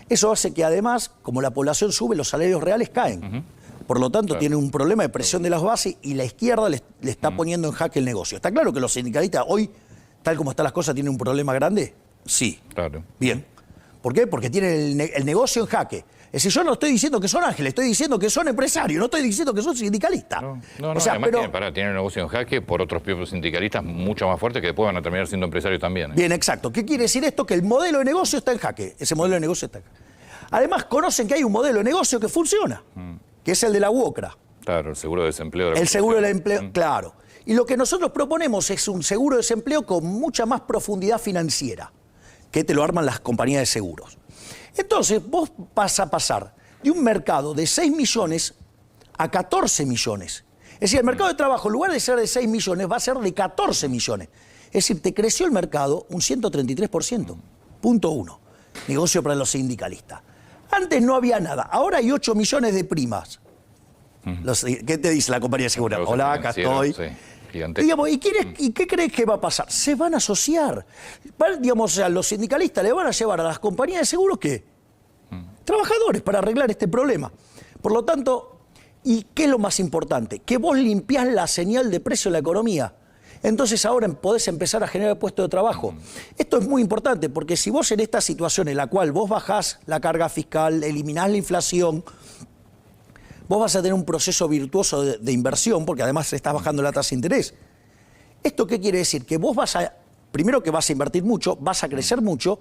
Eso hace que además, como la población sube, los salarios reales caen. Por lo tanto, tiene un problema de presión de las bases y la izquierda le está poniendo en jaque el negocio. ¿Está claro que los sindicalistas hoy, tal como están las cosas, tienen un problema grande? Sí. Claro. Bien. ¿Por qué? Porque tienen el negocio en jaque. Es decir, yo no estoy diciendo que son ángeles, estoy diciendo que son empresarios, no estoy diciendo que son sindicalistas. No, o sea, además pero, tienen el negocio en jaque por otros propios sindicalistas mucho más fuertes que después van a terminar siendo empresarios también. Bien, exacto. ¿Qué quiere decir esto? Que el modelo de negocio está en jaque. Ese modelo de negocio está en jaque. Además, conocen que hay un modelo de negocio que funciona, que es el de la UOCRA. Claro, el seguro de desempleo. El seguro del empleo, claro. Y lo que nosotros proponemos es un seguro de desempleo con mucha más profundidad financiera, que te lo arman las compañías de seguros. Entonces, vos vas a pasar de un mercado de 6 millones a 14 millones. Es decir, el mercado de trabajo, en lugar de ser de 6 millones, va a ser de 14 millones. Es decir, te creció el mercado un 133%. Punto 1. Negocio para los sindicalistas. Antes no había nada. Ahora hay 8 millones de primas. ¿Qué te dice la compañía de seguridad? Hola, acá estoy. Sí, digamos, ¿y qué crees que va a pasar? Se van a asociar. Digamos, o sea, los sindicalistas le van a llevar a las compañías de seguros ¿qué? Trabajadores para arreglar este problema. Por lo tanto, ¿y qué es lo más importante? Que vos limpiás la señal de precio de la economía. Entonces ahora podés empezar a generar puestos de trabajo. Esto es muy importante porque si vos en esta situación en la cual vos bajás la carga fiscal, eliminás la inflación, vos vas a tener un proceso virtuoso de inversión porque además estás bajando la tasa de interés. ¿Esto qué quiere decir? Que vos primero que vas a invertir mucho, vas a crecer mucho,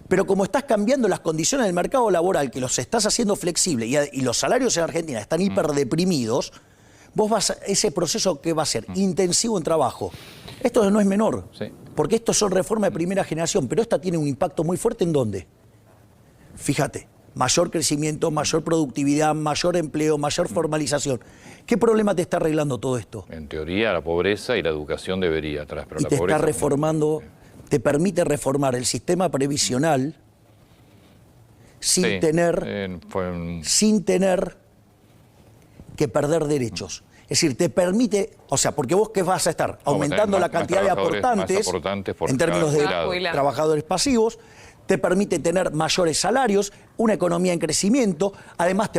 pero como estás cambiando las condiciones del mercado laboral, que los estás haciendo flexibles y los salarios en Argentina están hiperdeprimidos, ese proceso que va a ser intensivo en trabajo. Esto no es menor, porque estos son reformas de primera generación, pero esta tiene un impacto muy fuerte ¿en dónde? Fíjate, mayor crecimiento, mayor productividad, mayor empleo, mayor formalización. ¿Qué problema te está arreglando todo esto? En teoría la pobreza y la educación debería atrás, pero y la te pobreza está reformando, te permite reformar el sistema previsional sin tener que perder derechos. Es decir, te permite, o sea, porque vos ¿qué vas a estar? Aumentando la cantidad de aportantes en términos de trabajadores pasivos, te permite tener mayores salarios, una economía en crecimiento, además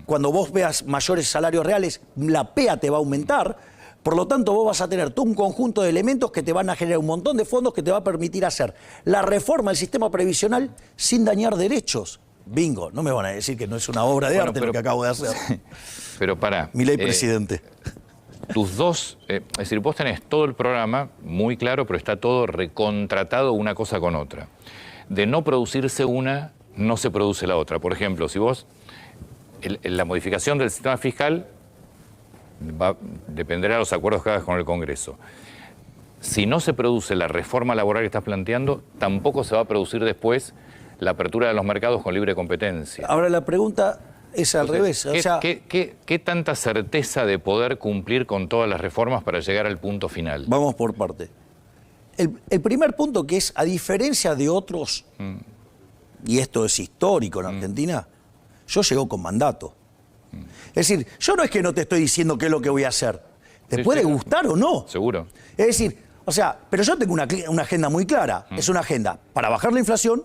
cuando vos veas mayores salarios reales, la PEA te va a aumentar, por lo tanto vos vas a tener todo un conjunto de elementos que te van a generar un montón de fondos que te va a permitir hacer la reforma del sistema previsional sin dañar derechos. Bingo, no me van a decir que no es una obra de arte lo que acabo de hacer. Pero pará. Mi ley presidente. Tus dos, es decir, vos tenés todo el programa muy claro, pero está todo recontratado una cosa con otra. De no producirse una, no se produce la otra. Por ejemplo, si vos, la modificación del sistema fiscal dependerá de los acuerdos que hagas con el Congreso. Si no se produce la reforma laboral que estás planteando, tampoco se va a producir después la apertura de los mercados con libre competencia. Ahora la pregunta es al revés. ¿Qué tanta certeza de poder cumplir con todas las reformas para llegar al punto final? Vamos por parte. El primer punto que es, a diferencia de otros, y esto es histórico en Argentina, yo llego con mandato. Es decir, yo no es que no te estoy diciendo qué es lo que voy a hacer. ¿Te puede gustar o no? Seguro. Es decir, o sea, pero yo tengo una agenda muy clara. Es una agenda para bajar la inflación,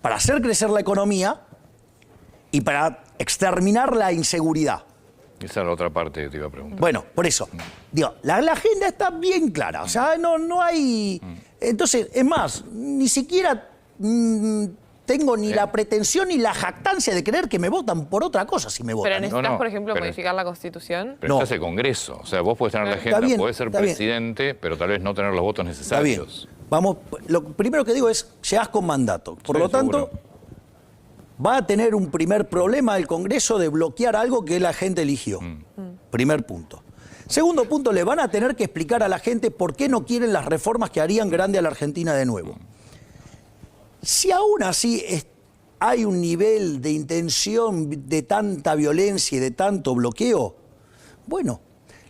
para hacer crecer la economía y para exterminar la inseguridad. Esa es la otra parte que te iba a preguntar. Bueno, por eso, digo, la agenda está bien clara, o sea, no hay... Entonces, es más, ni siquiera tengo ni la pretensión ni la jactancia de creer que me votan por otra cosa si me votan. Pero necesitas, por ejemplo, modificar la Constitución. Pero estás el Congreso. O sea, vos podés tener la agenda, podés ser presidente, pero tal vez no tener los votos necesarios. Está bien. Vamos, lo primero que digo es, llegás con mandato. Por lo tanto, va a tener un primer problema el Congreso de bloquear algo que la gente eligió. Primer punto. Segundo punto, le van a tener que explicar a la gente por qué no quieren las reformas que harían grande a la Argentina de nuevo. Si aún así hay un nivel de intención de tanta violencia y de tanto bloqueo, bueno,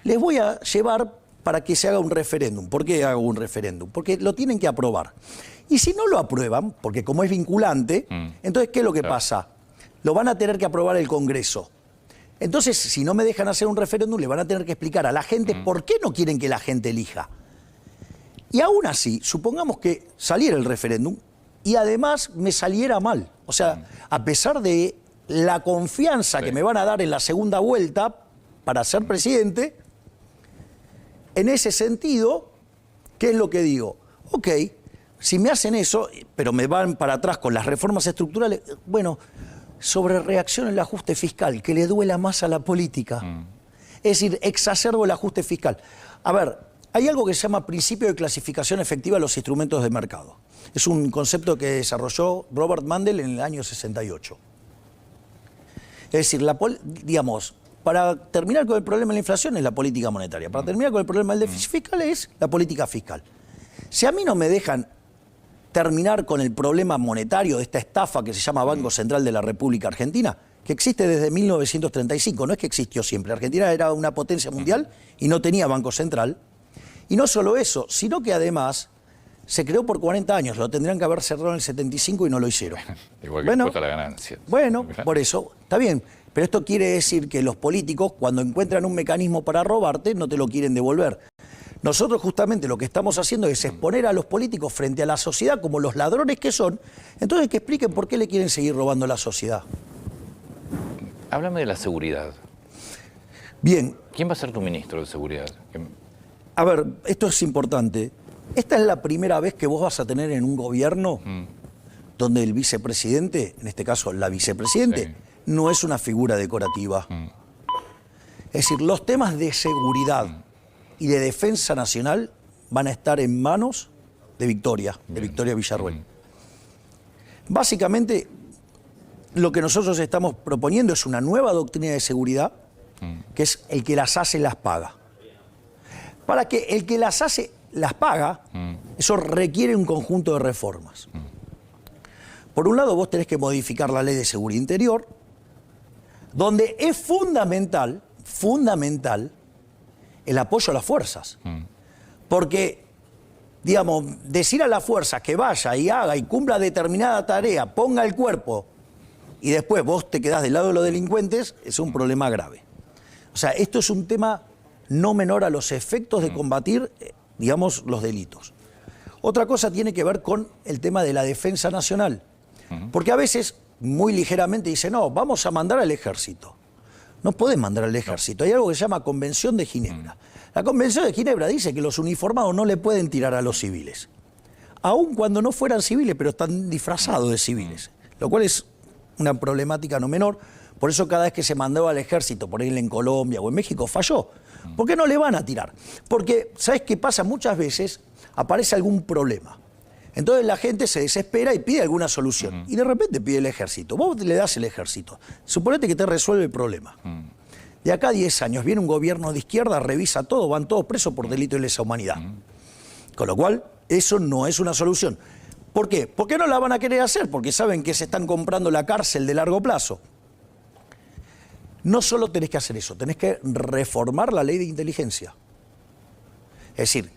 les voy a llevar para que se haga un referéndum. ¿Por qué hago un referéndum? Porque lo tienen que aprobar. Y si no lo aprueban, porque como es vinculante, entonces, ¿qué es lo que pasa? Lo van a tener que aprobar el Congreso. Entonces, si no me dejan hacer un referéndum, le van a tener que explicar a la gente por qué no quieren que la gente elija. Y aún así, supongamos que saliera el referéndum y además me saliera mal. O sea, a pesar de la confianza que me van a dar en la segunda vuelta para ser presidente, en ese sentido, ¿qué es lo que digo? Ok, si me hacen eso, pero me van para atrás con las reformas estructurales, bueno, sobre reacción el ajuste fiscal, que le duela más a la política. Es decir, exacerbo el ajuste fiscal. A ver, hay algo que se llama principio de clasificación efectiva de los instrumentos de mercado. Es un concepto que desarrolló Robert Mundell en el año 68. Es decir, digamos, para terminar con el problema de la inflación es la política monetaria. Para terminar con el problema del déficit fiscal es la política fiscal. Si a mí no me dejan terminar con el problema monetario de esta estafa que se llama Banco Central de la República Argentina, que existe desde 1935, no es que existió siempre. Argentina era una potencia mundial y no tenía Banco Central. Y no solo eso, sino que además se creó por 40 años. Lo tendrían que haber cerrado en el 75 y no lo hicieron. Igual que explota la ganancia. Bueno, por eso, está bien. Pero esto quiere decir que los políticos, cuando encuentran un mecanismo para robarte, no te lo quieren devolver. Nosotros justamente lo que estamos haciendo es exponer a los políticos frente a la sociedad como los ladrones que son, entonces que expliquen por qué le quieren seguir robando a la sociedad. Háblame de la seguridad. Bien. ¿Quién va a ser tu ministro de seguridad? A ver, esto es importante. Esta es la primera vez que vos vas a tener en un gobierno donde el vicepresidente, en este caso la vicepresidente, no es una figura decorativa. Es decir, los temas de seguridad y de defensa nacional van a estar en manos de Victoria Villarruel. Básicamente, lo que nosotros estamos proponiendo es una nueva doctrina de seguridad, que es el que las hace, las paga. Para que el que las hace, las paga, eso requiere un conjunto de reformas. Por un lado, vos tenés que modificar la Ley de Seguridad Interior, donde es fundamental el apoyo a las fuerzas. Porque, digamos, decir a las fuerzas que vaya y haga y cumpla determinada tarea, ponga el cuerpo, y después vos te quedás del lado de los delincuentes, es un problema grave. O sea, esto es un tema no menor a los efectos de combatir, digamos, los delitos. Otra cosa tiene que ver con el tema de la defensa nacional. Porque a veces, muy ligeramente, dicen, no, vamos a mandar al ejército. No podés mandar al ejército. Hay algo que se llama Convención de Ginebra. La Convención de Ginebra dice que los uniformados no le pueden tirar a los civiles. Aun cuando no fueran civiles, pero están disfrazados de civiles. Lo cual es una problemática no menor. Por eso cada vez que se mandó al ejército, por ejemplo en Colombia o en México, falló. ¿Por qué no le van a tirar? Porque, ¿sabes qué pasa? Muchas veces aparece algún problema. Entonces la gente se desespera y pide alguna solución. Y de repente pide el ejército. Vos le das el ejército. Suponete que te resuelve el problema. De acá a 10 años viene un gobierno de izquierda, revisa todo, van todos presos por delito de lesa humanidad. Con lo cual, eso no es una solución. ¿Por qué? ¿Por qué no la van a querer hacer? Porque saben que se están comprando la cárcel de largo plazo. No solo tenés que hacer eso, tenés que reformar la ley de inteligencia. Es decir,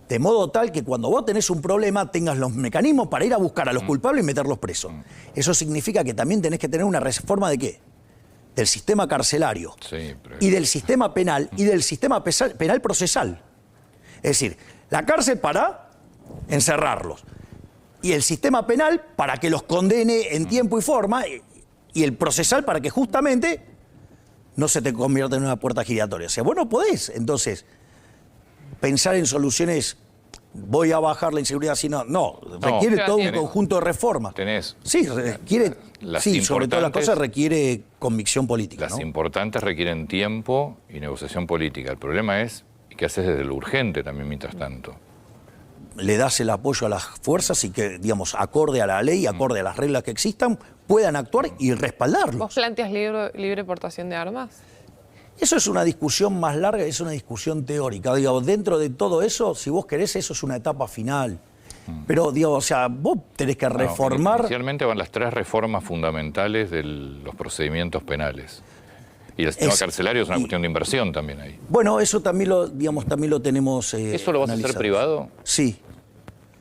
de modo tal que cuando vos tenés un problema tengas los mecanismos para ir a buscar a los culpables y meterlos presos. Eso significa que también tenés que tener una reforma ¿de qué? Del sistema carcelario, y del sistema penal y del sistema penal procesal. Es decir, la cárcel para encerrarlos y el sistema penal para que los condene en tiempo y forma y el procesal para que justamente no se te convierta en una puerta giratoria. O sea, vos no podés entonces pensar en soluciones voy a bajar la inseguridad, sino requiere todo un conjunto de reformas. Sí, requiere, sobre todas las cosas requiere convicción política. Las importantes requieren tiempo y negociación política. El problema es qué haces desde lo urgente también mientras tanto. Le das el apoyo a las fuerzas y que, digamos, acorde a la ley, acorde a las reglas que existan, puedan actuar y respaldarlos. ¿Vos planteas libre portación de armas? Eso es una discusión más larga, es una discusión teórica. Digamos, dentro de todo eso, si vos querés, eso es una etapa final. Pero, digo, o sea, vos tenés que reformar... Inicialmente van las 3 reformas fundamentales de los procedimientos penales. Y el sistema carcelario es una cuestión de inversión también ahí. Bueno, eso también lo tenemos ¿Eso lo vas a hacer privado? Sí.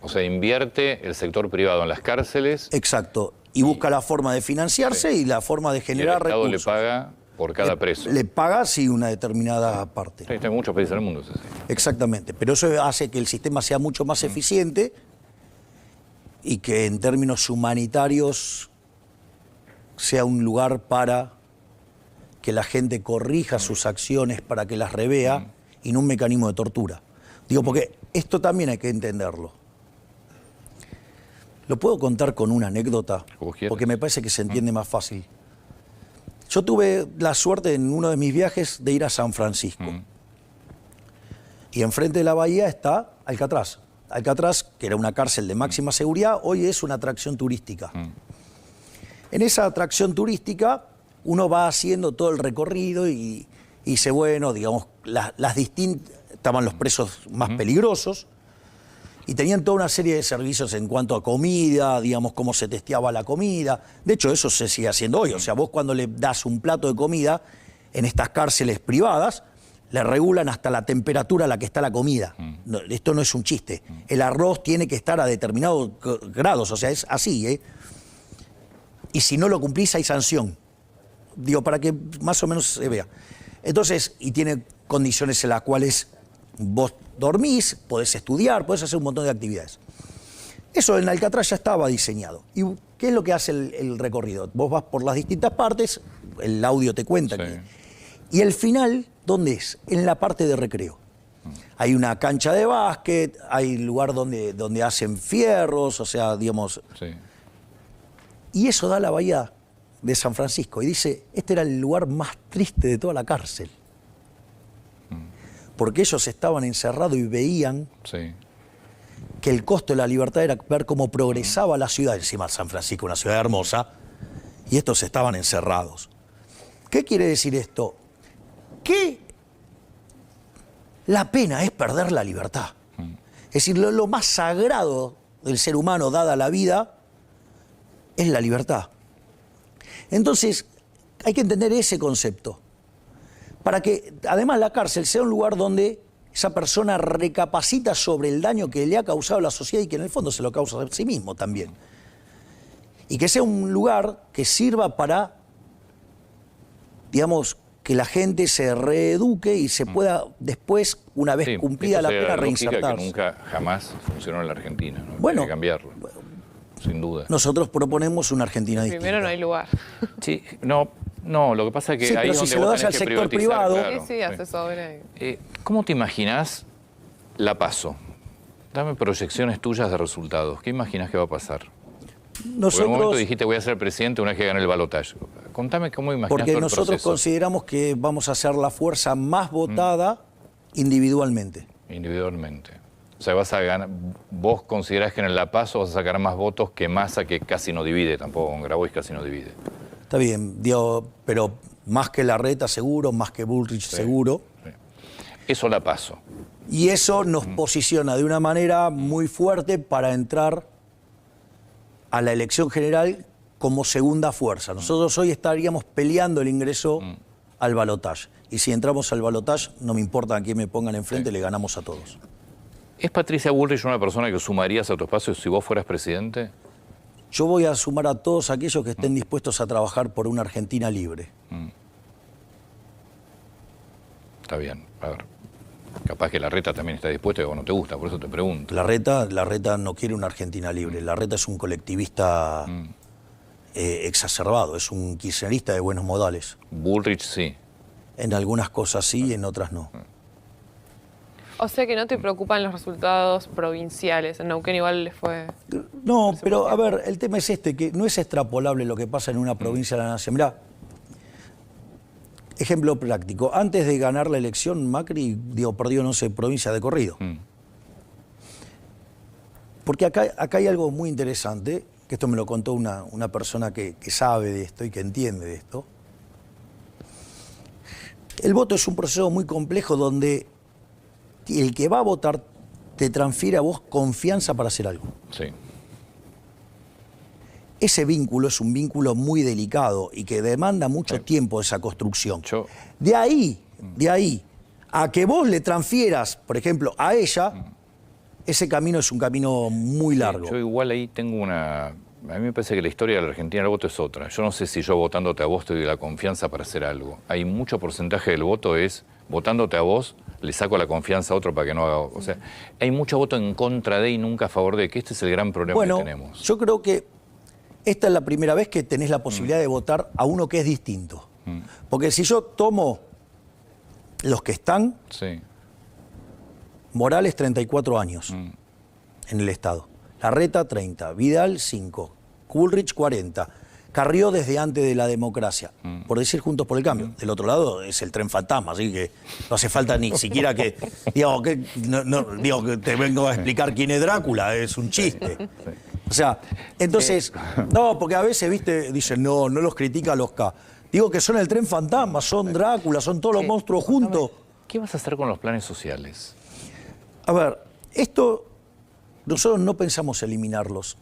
O sea, invierte el sector privado en las cárceles. Exacto. Y busca la forma de financiarse y la forma de generar recursos. ¿Y el Estado le paga por cada preso? Le paga, sí, una determinada parte. Sí, hay muchos países del mundo. Sí. Exactamente. Pero eso hace que el sistema sea mucho más eficiente y que en términos humanitarios sea un lugar para que la gente corrija sus acciones, para que las revea, y no un mecanismo de tortura. Digo, porque esto también hay que entenderlo. ¿Lo puedo contar con una anécdota? Porque me parece que se entiende más fácil. Yo tuve la suerte en uno de mis viajes de ir a San Francisco. Y enfrente de la bahía está Alcatraz. Alcatraz, que era una cárcel de máxima seguridad, hoy es una atracción turística. En esa atracción turística uno va haciendo todo el recorrido y dice, bueno, digamos, las distintas... Estaban los presos más peligrosos y tenían toda una serie de servicios en cuanto a comida, digamos, cómo se testeaba la comida. De hecho, eso se sigue haciendo hoy. O sea, vos cuando le das un plato de comida en estas cárceles privadas, le regulan hasta la temperatura a la que está la comida. No, esto no es un chiste. El arroz tiene que estar a determinados grados, o sea, es así, ¿eh? Y si no lo cumplís hay sanción. Digo, para que más o menos se vea. Entonces, y tiene condiciones en las cuales vos dormís, podés estudiar, podés hacer un montón de actividades. Eso en Alcatraz ya estaba diseñado. ¿Y qué es lo que hace el recorrido? Vos vas por las distintas partes, el audio te cuenta. Sí. Y el final, ¿dónde es? En la parte de recreo. Hay una cancha de básquet, hay lugar donde hacen fierros, o sea, digamos... Sí. Y eso da a la bahía de San Francisco. Y dice, este era el lugar más triste de toda la cárcel. Porque ellos estaban encerrados y veían que el costo de la libertad era ver cómo progresaba la ciudad. Encima San Francisco, una ciudad hermosa, y estos estaban encerrados. ¿Qué quiere decir esto? Que la pena es perder la libertad. Es decir, lo más sagrado del ser humano, dada la vida, es la libertad. Entonces, hay que entender ese concepto. Para que, además, la cárcel sea un lugar donde esa persona recapacita sobre el daño que le ha causado a la sociedad y que en el fondo se lo causa a sí mismo también. Y que sea un lugar que sirva para, digamos, que la gente se reeduque y se pueda después, una vez cumplida la pena, reinsertarse. Que nunca, jamás funcionó en la Argentina, ¿no? Bueno, hay que cambiarlo, sin duda. Nosotros proponemos una Argentina distinta. Primero no hay lugar. Sí, no, lo que pasa es que ahí pero donde si se lo das al sector privado... Claro, sí, hace sobre. ¿Cómo te imaginás la PASO? Dame proyecciones tuyas de resultados. ¿Qué imaginás que va a pasar? Porque en un momento dijiste voy a ser presidente una vez que gane el balotaje. Contame cómo imaginás todo el proceso. Porque nosotros consideramos que vamos a ser la fuerza más votada individualmente. Individualmente. O sea, vas a ganar, vos considerás que en la PASO vas a sacar más votos que Massa, que casi no divide, tampoco con Grabois casi no divide. Está bien, pero más que Larreta seguro, más que Bullrich seguro. Sí. Eso la PASO. Y eso nos posiciona de una manera muy fuerte para entrar a la elección general como segunda fuerza. Nosotros hoy estaríamos peleando el ingreso al balotaje. Y si entramos al balotaje, no me importa a quién me pongan enfrente, le ganamos a todos. ¿Es Patricia Bullrich una persona que sumarías a tu espacio si vos fueras presidente? Yo voy a sumar a todos aquellos que estén dispuestos a trabajar por una Argentina libre. Está bien. A ver, capaz que Larreta también está dispuesta y vos no te gusta, por eso te pregunto. Larreta no quiere una Argentina libre. Larreta es un colectivista exacerbado, es un kirchnerista de buenos modales. Bullrich sí. En algunas cosas sí y en otras no. O sea que no te preocupan los resultados provinciales. En Neuquén igual les fue... No, pero a ver, el tema es que no es extrapolable lo que pasa en una provincia de la nación. Mirá, ejemplo práctico. Antes de ganar la elección, Macri, perdió, no sé, provincia de corrido. Porque acá hay algo muy interesante, que esto me lo contó una persona que sabe de esto y que entiende de esto. El voto es un proceso muy complejo donde el que va a votar te transfiere a vos confianza para hacer algo. Sí. Ese vínculo es un vínculo muy delicado y que demanda mucho tiempo esa construcción. De ahí a que vos le transfieras, por ejemplo, a ella, ese camino es un camino muy largo. Yo igual ahí tengo una... A mí me parece que la historia de la Argentina del voto es otra. Yo no sé si yo votándote a vos te doy la confianza para hacer algo. Hay mucho porcentaje del voto es, votándote a vos, le saco la confianza a otro para que no haga... O sea, hay mucho voto en contra de y nunca a favor de, que este es el gran problema que tenemos. Yo creo que esta es la primera vez que tenés la posibilidad de votar a uno que es distinto. Porque si yo tomo los que están, Morales 34 años en el Estado. Larreta 30, Vidal 5, Bullrich 40, Carrió desde antes de la democracia, por decir Juntos por el Cambio. Del otro lado es el tren fantasma, así que no hace falta ni siquiera que, que te vengo a explicar quién es Drácula, es un chiste. O sea, entonces, no, porque a veces, viste, dicen, no los critica los K. Digo que son el tren fantasma, son Drácula, son todos los monstruos juntos. ¿Qué vas a hacer con los planes sociales? A ver, esto... Nosotros no pensamos eliminarlos.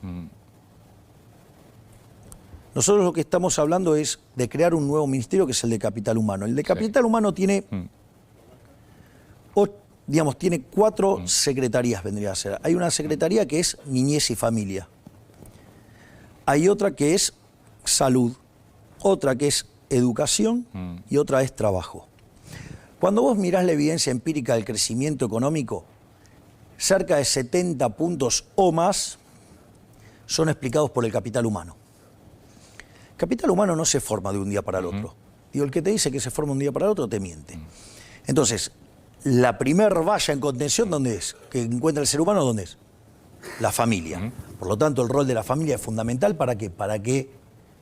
Nosotros lo que estamos hablando es de crear un nuevo ministerio que es el de Capital Humano. El de Capital Humano tiene, tiene 4 secretarías, vendría a ser. Hay una secretaría que es Niñez y Familia. Hay otra que es Salud. Otra que es Educación y otra es Trabajo. Cuando vos mirás la evidencia empírica del crecimiento económico, cerca de 70 puntos o más son explicados por el capital humano. Capital humano no se forma de un día para el otro. Digo, el que te dice que se forma de un día para el otro te miente. Entonces, la primer valla en contención, ¿dónde es? Que encuentra el ser humano, ¿dónde es? La familia. Por lo tanto, el rol de la familia es fundamental ¿para qué? Para que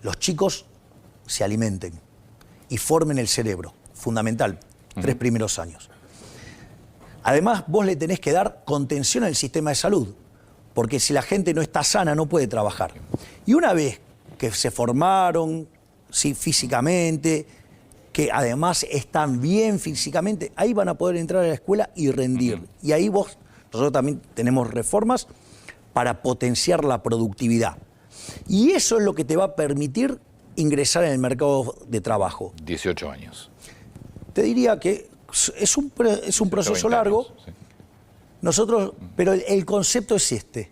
los chicos se alimenten y formen el cerebro. Fundamental, 3 primeros años. Además, vos le tenés que dar contención al sistema de salud, porque si la gente no está sana no puede trabajar. Y una vez que se formaron físicamente, que además están bien físicamente, ahí van a poder entrar a la escuela y rendir. Y ahí nosotros también tenemos reformas para potenciar la productividad. Y eso es lo que te va a permitir ingresar en el mercado de trabajo. 18 años. Te diría que es un proceso largo, pero el concepto es este.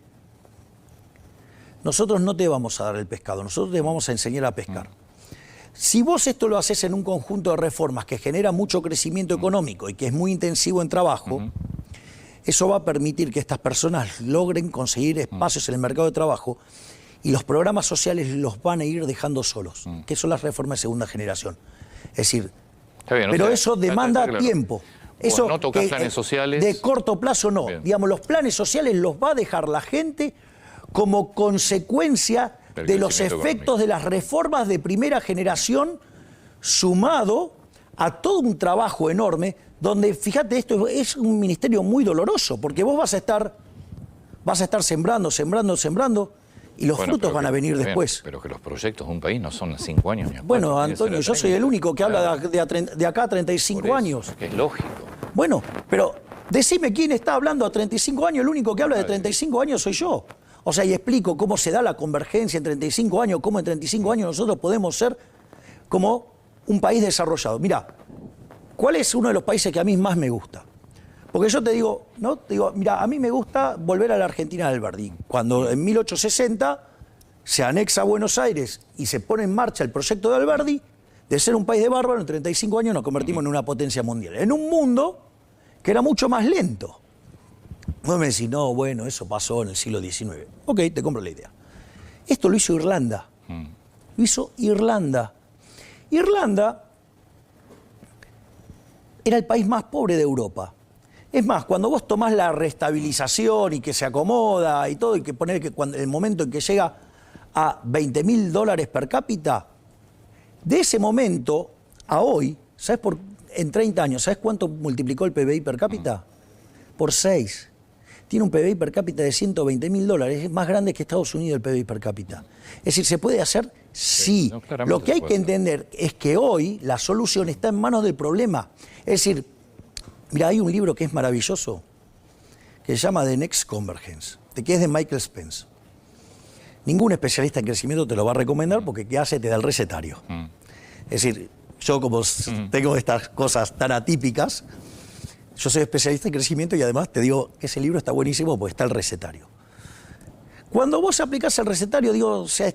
Nosotros no te vamos a dar el pescado, nosotros te vamos a enseñar a pescar. Si vos esto lo haces en un conjunto de reformas que genera mucho crecimiento económico y que es muy intensivo en trabajo, eso va a permitir que estas personas logren conseguir espacios en el mercado de trabajo y los programas sociales los van a ir dejando solos, que son las reformas de segunda generación. Es decir, bien, pero eso demanda tiempo. Eso no tocas planes sociales. De corto plazo no. Bien. Digamos, los planes sociales los va a dejar la gente como consecuencia de los efectos de las reformas de primera generación, sumado a todo un trabajo enorme, donde, fíjate, esto es un ministerio muy doloroso, porque vos vas a estar sembrando, y los frutos van a venir después. Pero que los proyectos de un país no son 5 años. Ni bueno, Antonio, yo soy el único que habla de acá a 35 años. Es lógico. Bueno, pero decime quién está hablando a 35 años. El único que habla de 35 años soy yo. O sea, y explico cómo se da la convergencia en 35 años, cómo en 35 años nosotros podemos ser como un país desarrollado. Mirá, ¿cuál es uno de los países que a mí más me gusta? Porque yo te digo, mira, a mí me gusta volver a la Argentina de Alberdi. Cuando en 1860 se anexa a Buenos Aires y se pone en marcha el proyecto de Alberdi, de ser un país de bárbaro, en 35 años nos convertimos en una potencia mundial. En un mundo que era mucho más lento. Vos me decís, no, bueno, eso pasó en el siglo XIX. Ok, te compro la idea. Esto lo hizo Irlanda. Lo hizo Irlanda. Irlanda era el país más pobre de Europa. Es más, cuando vos tomás la restabilización y que se acomoda y todo, y que poner que cuando el momento en que llega a $20.000 per cápita, de ese momento a hoy, ¿sabes en 30 años, ¿sabes cuánto multiplicó el PBI per cápita? Por 6. Tiene un PBI per cápita de $120.000, es más grande que Estados Unidos el PBI per cápita. Es decir, ¿se puede hacer? Sí. No, lo que hay que entender es que hoy la solución está en manos del problema. Es decir, mira, hay un libro que es maravilloso, que se llama The Next Convergence, que es de Michael Spence. Ningún especialista en crecimiento te lo va a recomendar porque ¿qué hace? Te da el recetario. Es decir, yo como tengo estas cosas tan atípicas, yo soy especialista en crecimiento y además te digo que ese libro está buenísimo porque está el recetario. Cuando vos aplicás el recetario, digo, o sea,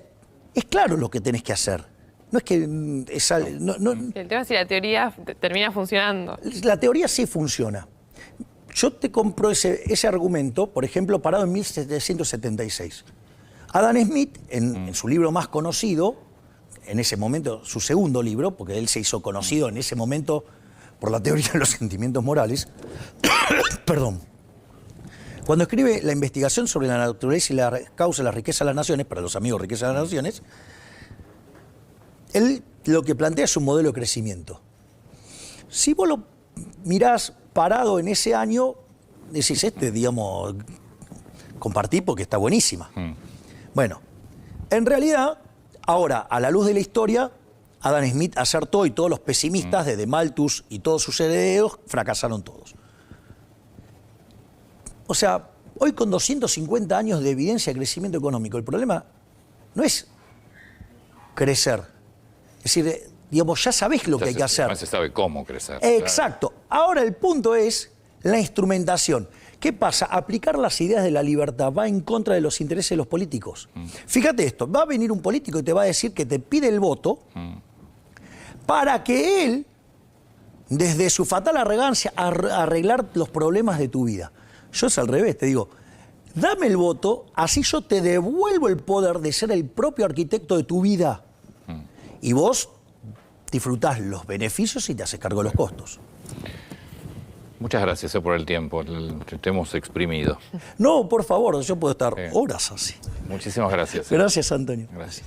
es claro lo que tenés que hacer. No es que... El tema es si la teoría termina funcionando. La teoría sí funciona. Yo te compro ese argumento, por ejemplo, parado en 1776. Adam Smith, en su libro más conocido, en ese momento, su segundo libro, porque él se hizo conocido en ese momento por la teoría de los sentimientos morales, perdón, cuando escribe la investigación sobre la naturaleza y la causa de la riqueza de las naciones, para los amigos riqueza de las naciones, él lo que plantea es un modelo de crecimiento. Si vos lo mirás parado en ese año, decís, digamos, compartí porque está buenísima. Bueno, en realidad, ahora, a la luz de la historia, Adam Smith acertó y todos los pesimistas, desde Malthus y todos sus herederos, fracasaron todos. O sea, hoy con 250 años de evidencia de crecimiento económico, el problema no es crecer. Es decir, digamos, ya sabés lo que hay que hacer. No se sabe cómo crecer. Exacto. Claro. Ahora el punto es la instrumentación. ¿Qué pasa? Aplicar las ideas de la libertad va en contra de los intereses de los políticos. Fíjate esto, va a venir un político y te va a decir que te pide el voto para que él, desde su fatal arrogancia, arreglar los problemas de tu vida. Yo es al revés, te digo, dame el voto, así yo te devuelvo el poder de ser el propio arquitecto de tu vida. Y vos disfrutás los beneficios y te haces cargo de los costos. Muchas gracias por el tiempo, te hemos exprimido. No, por favor, yo puedo estar horas así. Muchísimas gracias. Gracias, Antonio. Gracias.